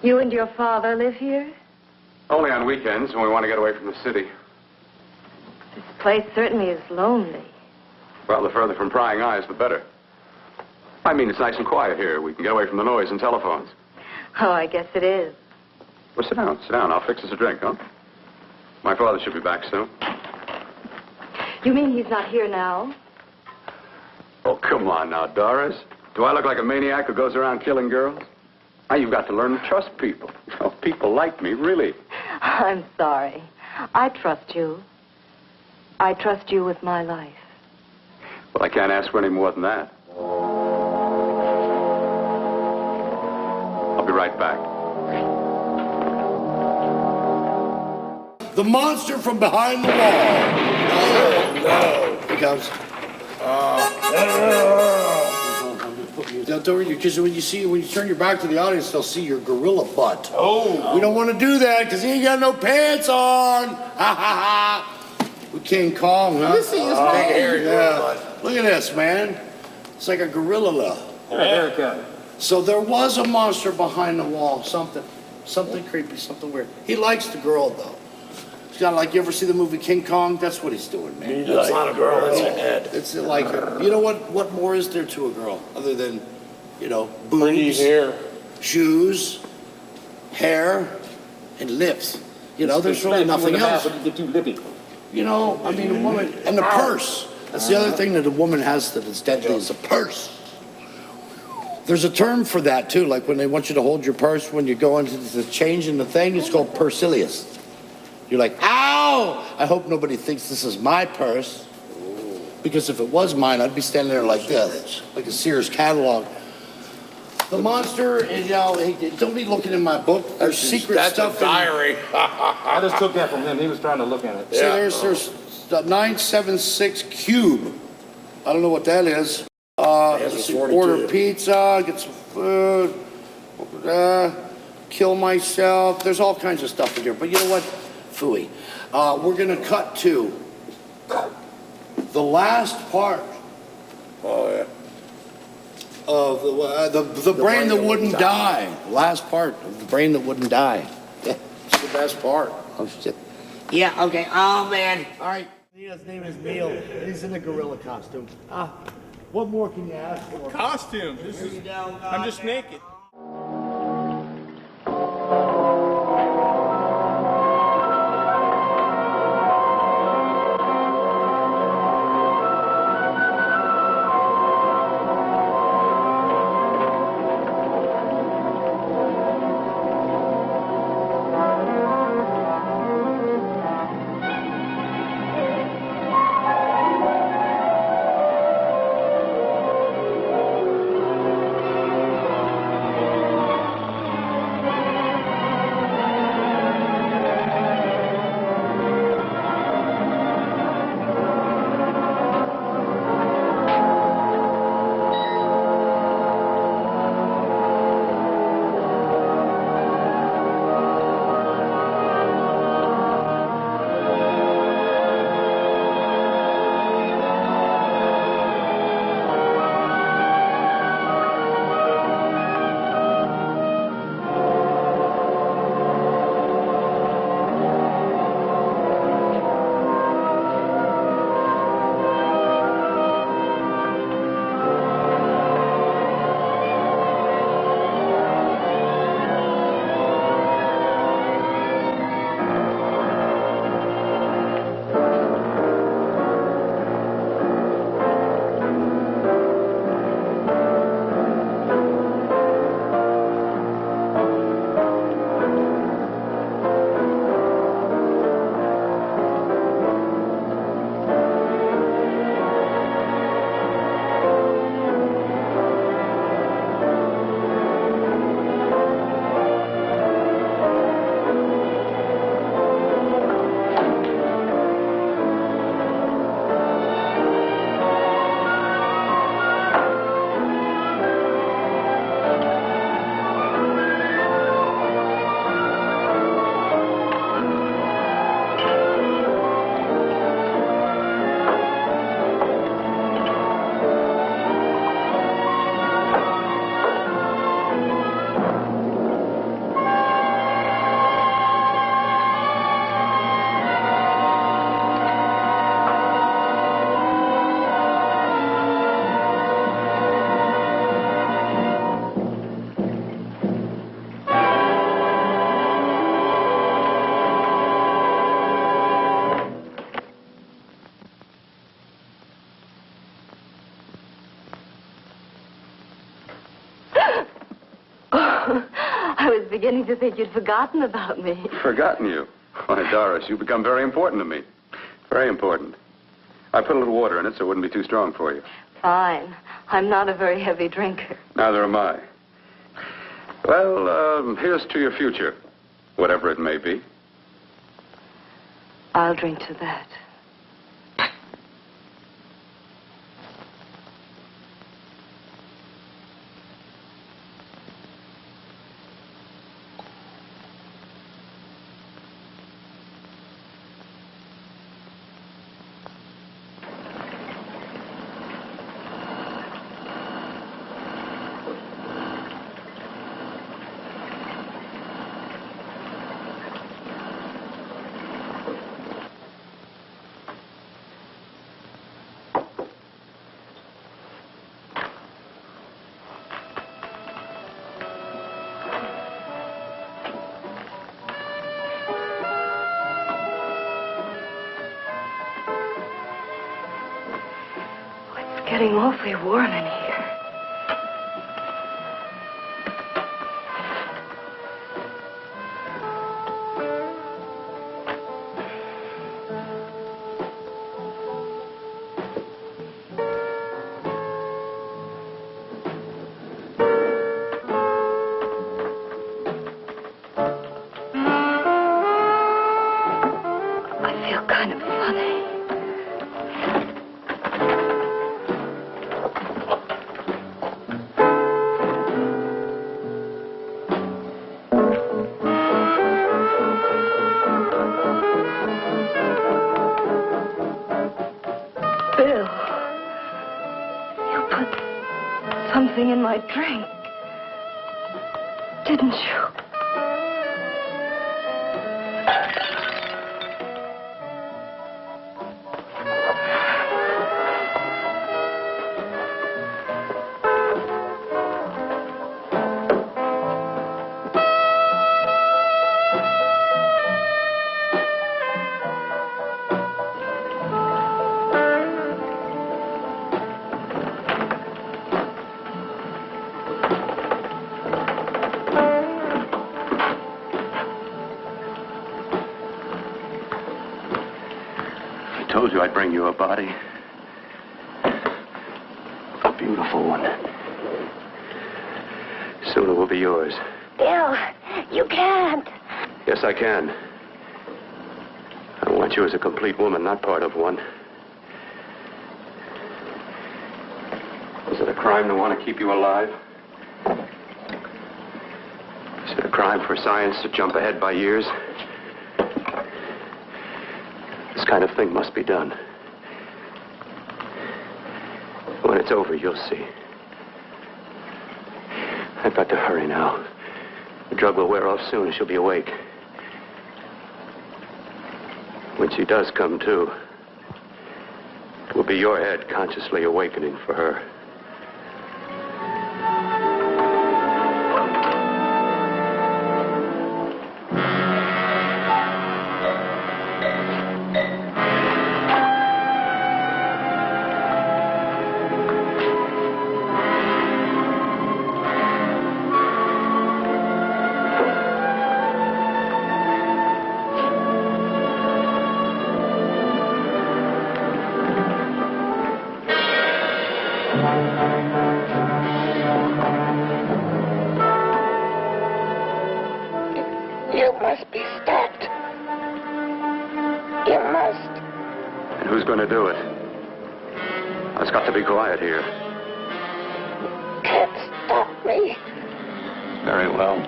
You and your father live here? Only on weekends when we want to get away from the city. This place certainly is lonely. Well, the further from prying eyes, the better. I mean, it's nice and quiet here. We can get away from the noise and telephones. Oh, I guess it is. Well, sit down, sit down. I'll fix us a drink, huh? My father should be back soon. You mean he's not here now? Oh, come on now, Doris. Do I look like a maniac who goes around killing girls? Now, you've got to learn to trust people. Oh, people like me, really. I'm sorry. I trust you. I trust you with my life. Well, I can't ask for any more than that. I'll be right back. The monster from behind the wall. Oh, no. Here he comes. Don't worry, because when you turn your back to the audience, they'll see your gorilla butt. Oh. We don't want to do that because he ain't got no pants on. Ha ha ha. We King Kong, huh? This is big hairy gorilla butt. Look at this, man. It's like a gorilla. Haircut. So there was a monster behind the wall. Something creepy, something weird. He likes the girl, though. He's got, like, you ever see the movie King Kong? That's what he's doing, man. That's not a girl, that's a head. It's like, you know what more is there to a girl other than, boobs, Pretty hair, shoes, hair, and lips? There's really nothing else. Get too lippy. A woman, and the purse. That's the other thing that a woman has that is deadly is a purse. There's a term for that, too, like when they want you to hold your purse when you go into the change in the thing, it's called pursilius. You're like, ow! I hope nobody thinks this is my purse. Because if it was mine, I'd be standing there like this, like a Sears catalog. The monster, don't be looking in my book. There's secret stuff. That's a diary. I just took that from him. He was trying to look at it. See, there's the 976 cube. I don't know what that is. Order pizza, get some food, kill myself. There's all kinds of stuff in here. But you know what? Phooey. We're going to cut to the last part. Oh, yeah. Of the brain that wouldn't die. The last part of the brain that wouldn't die. Yeah. It's the best part. Oh, shit. Yeah, okay. Oh, man. All right. His name is Neil. He's in a gorilla costume. What more can you ask for? Costume. I'm just naked. beginning to think you'd forgotten about me. Forgotten you? Why, Doris, you've become very important to me. Very important. I put a little water in it so it wouldn't be too strong for you. Fine. I'm not a very heavy drinker. Neither am I. Well, here's to your future, whatever it may be. I'll drink to that. It's getting awfully warm in here. I feel kind of funny. Bill, you put something in my drink, didn't you? I told you I'd bring you a body. A beautiful one. Soon it will be yours. Bill, you can't. Yes, I can. I want you as a complete woman, not part of one. Is it a crime to want to keep you alive? Is it a crime for science to jump ahead by years? This kind of thing must be done. When it's over, you'll see. I've got to hurry now. The drug will wear off soon and she'll be awake. When she does come to, it will be your head consciously awakening for her. You must be stopped. You must. And who's going to do it? It's got to be quiet here. Can't stop me. Very well.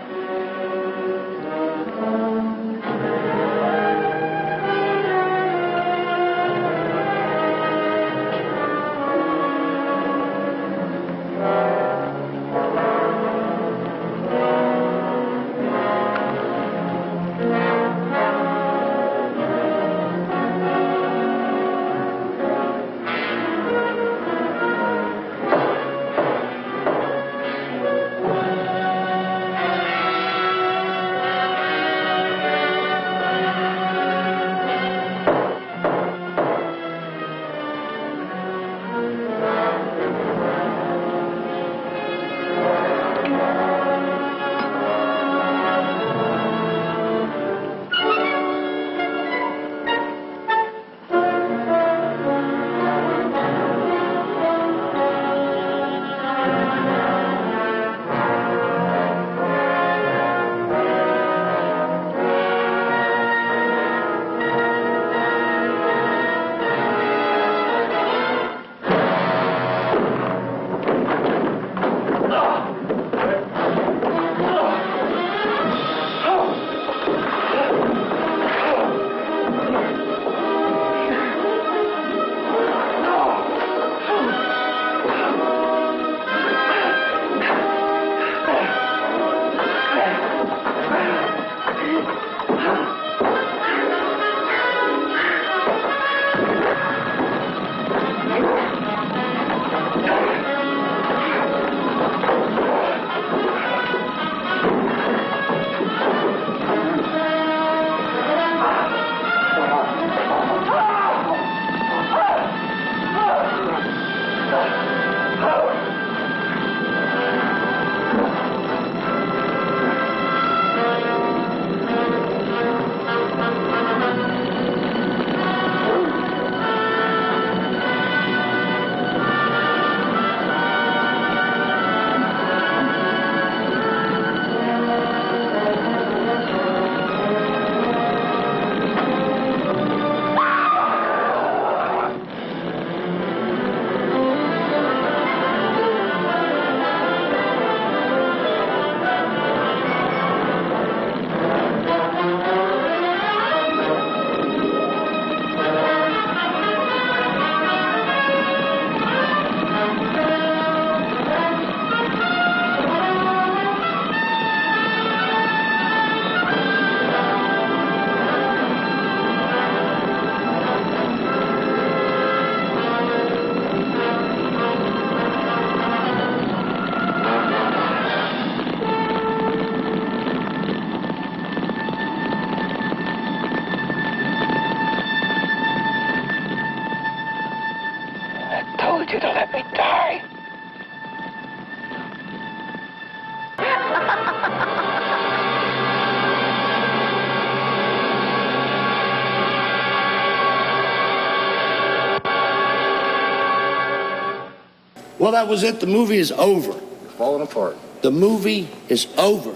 Well, that was it. The movie is over. Falling apart. The movie is over.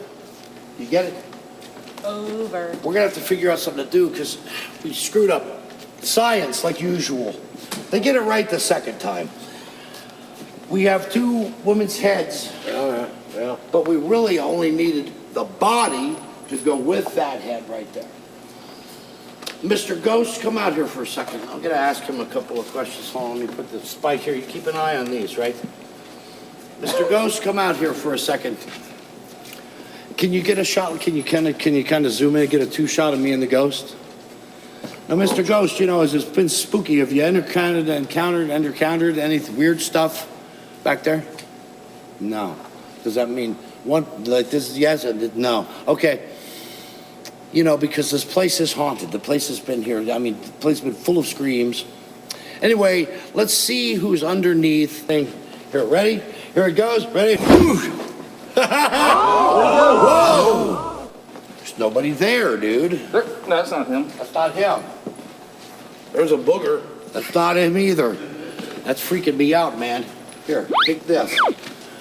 You get it? Over. We're gonna have to figure out something to do because we screwed up. Science, like usual. They get it right the second time. We have two women's heads, but we really only needed the body to go with that head right there. Mr. Ghost, come out here for a second. I'm gonna ask him a couple of questions. Hold on, let me put the spike here. You keep an eye on these, right? Mr. Ghost, come out here for a second. Can you get a shot? Can you kind of zoom in and get a two-shot of me and the ghost? Now, Mr. Ghost, you know, as it's been spooky, have you encountered any weird stuff back there? No. Does that mean one like this? Yes, no. Okay. You know, because this place is haunted. The place has been here. I mean, the place has been full of screams. Anyway, let's see who's underneath. Here, ready? Here it goes. Ready? Whoa! There's nobody there, dude. No, that's not him. That's not him. There's a booger. That's not him either. That's freaking me out, man. Here, take this. I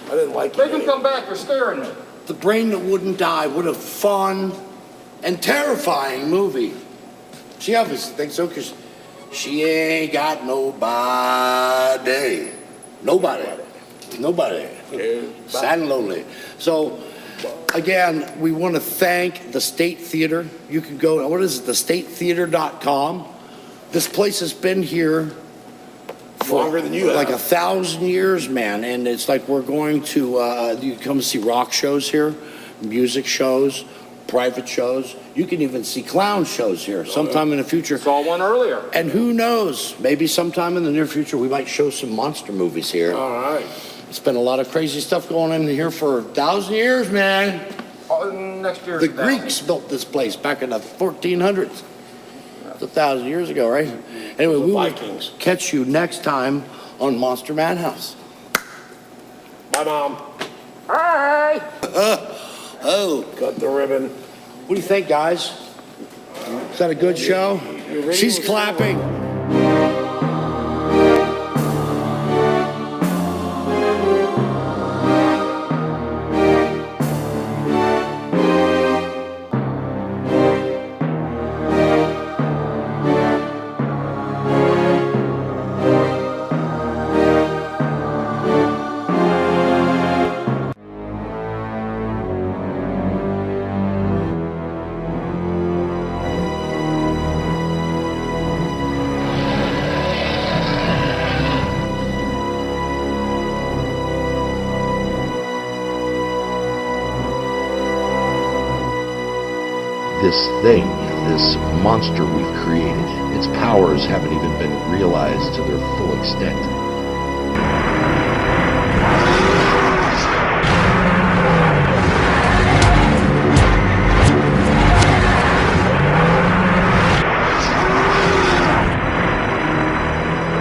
didn't like Make him come back. You're scaring me. The Brain That Wouldn't Die. What a fun and terrifying movie. She obviously thinks so because she ain't got nobody. Nobody. Sad and lonely. So, again, we want to thank the State Theater. You can go, what is it, thestatetheater.com. This place has been here for longer than you have. Like 1,000 years, man. And it's like we're going to, you come see rock shows here, music shows, private shows. You can even see clown shows here sometime in the future. Saw one earlier. And who knows, maybe sometime in the near future we might show some monster movies here. All right. It's been a lot of crazy stuff going on here for 1,000 years, man. Next year. The Greeks built this place back in the 1400s. That's 1,000 years ago, right? Anyway, we will catch you next time on Monster Madhouse. Bye, Mom. Hi. Oh. Cut the ribbon. What do you think, guys? Is that a good show? She's clapping. This thing, this monster we've created, its powers haven't even been realized to their full extent.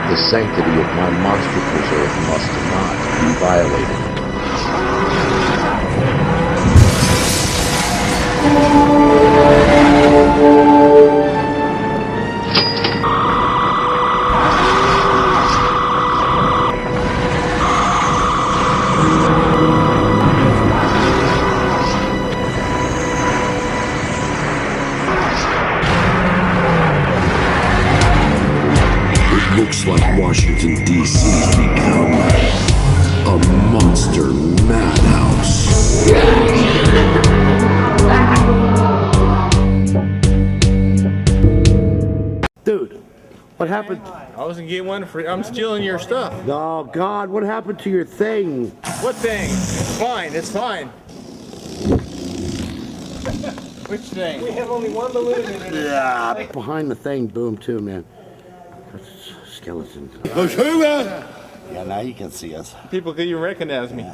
The sanctity of my monster preserve must not be violated. Looks like Washington, D.C.'s become a monster madhouse. Dude, what happened? I wasn't getting one for. I'm stealing your stuff. Oh, God, what happened to your thing? What thing? It's fine. It's fine. Which thing? We have only one balloon in it. Yeah. Behind the thing, boom, too, man. That's a skeleton. Yeah, now you can see us. People could even recognize me.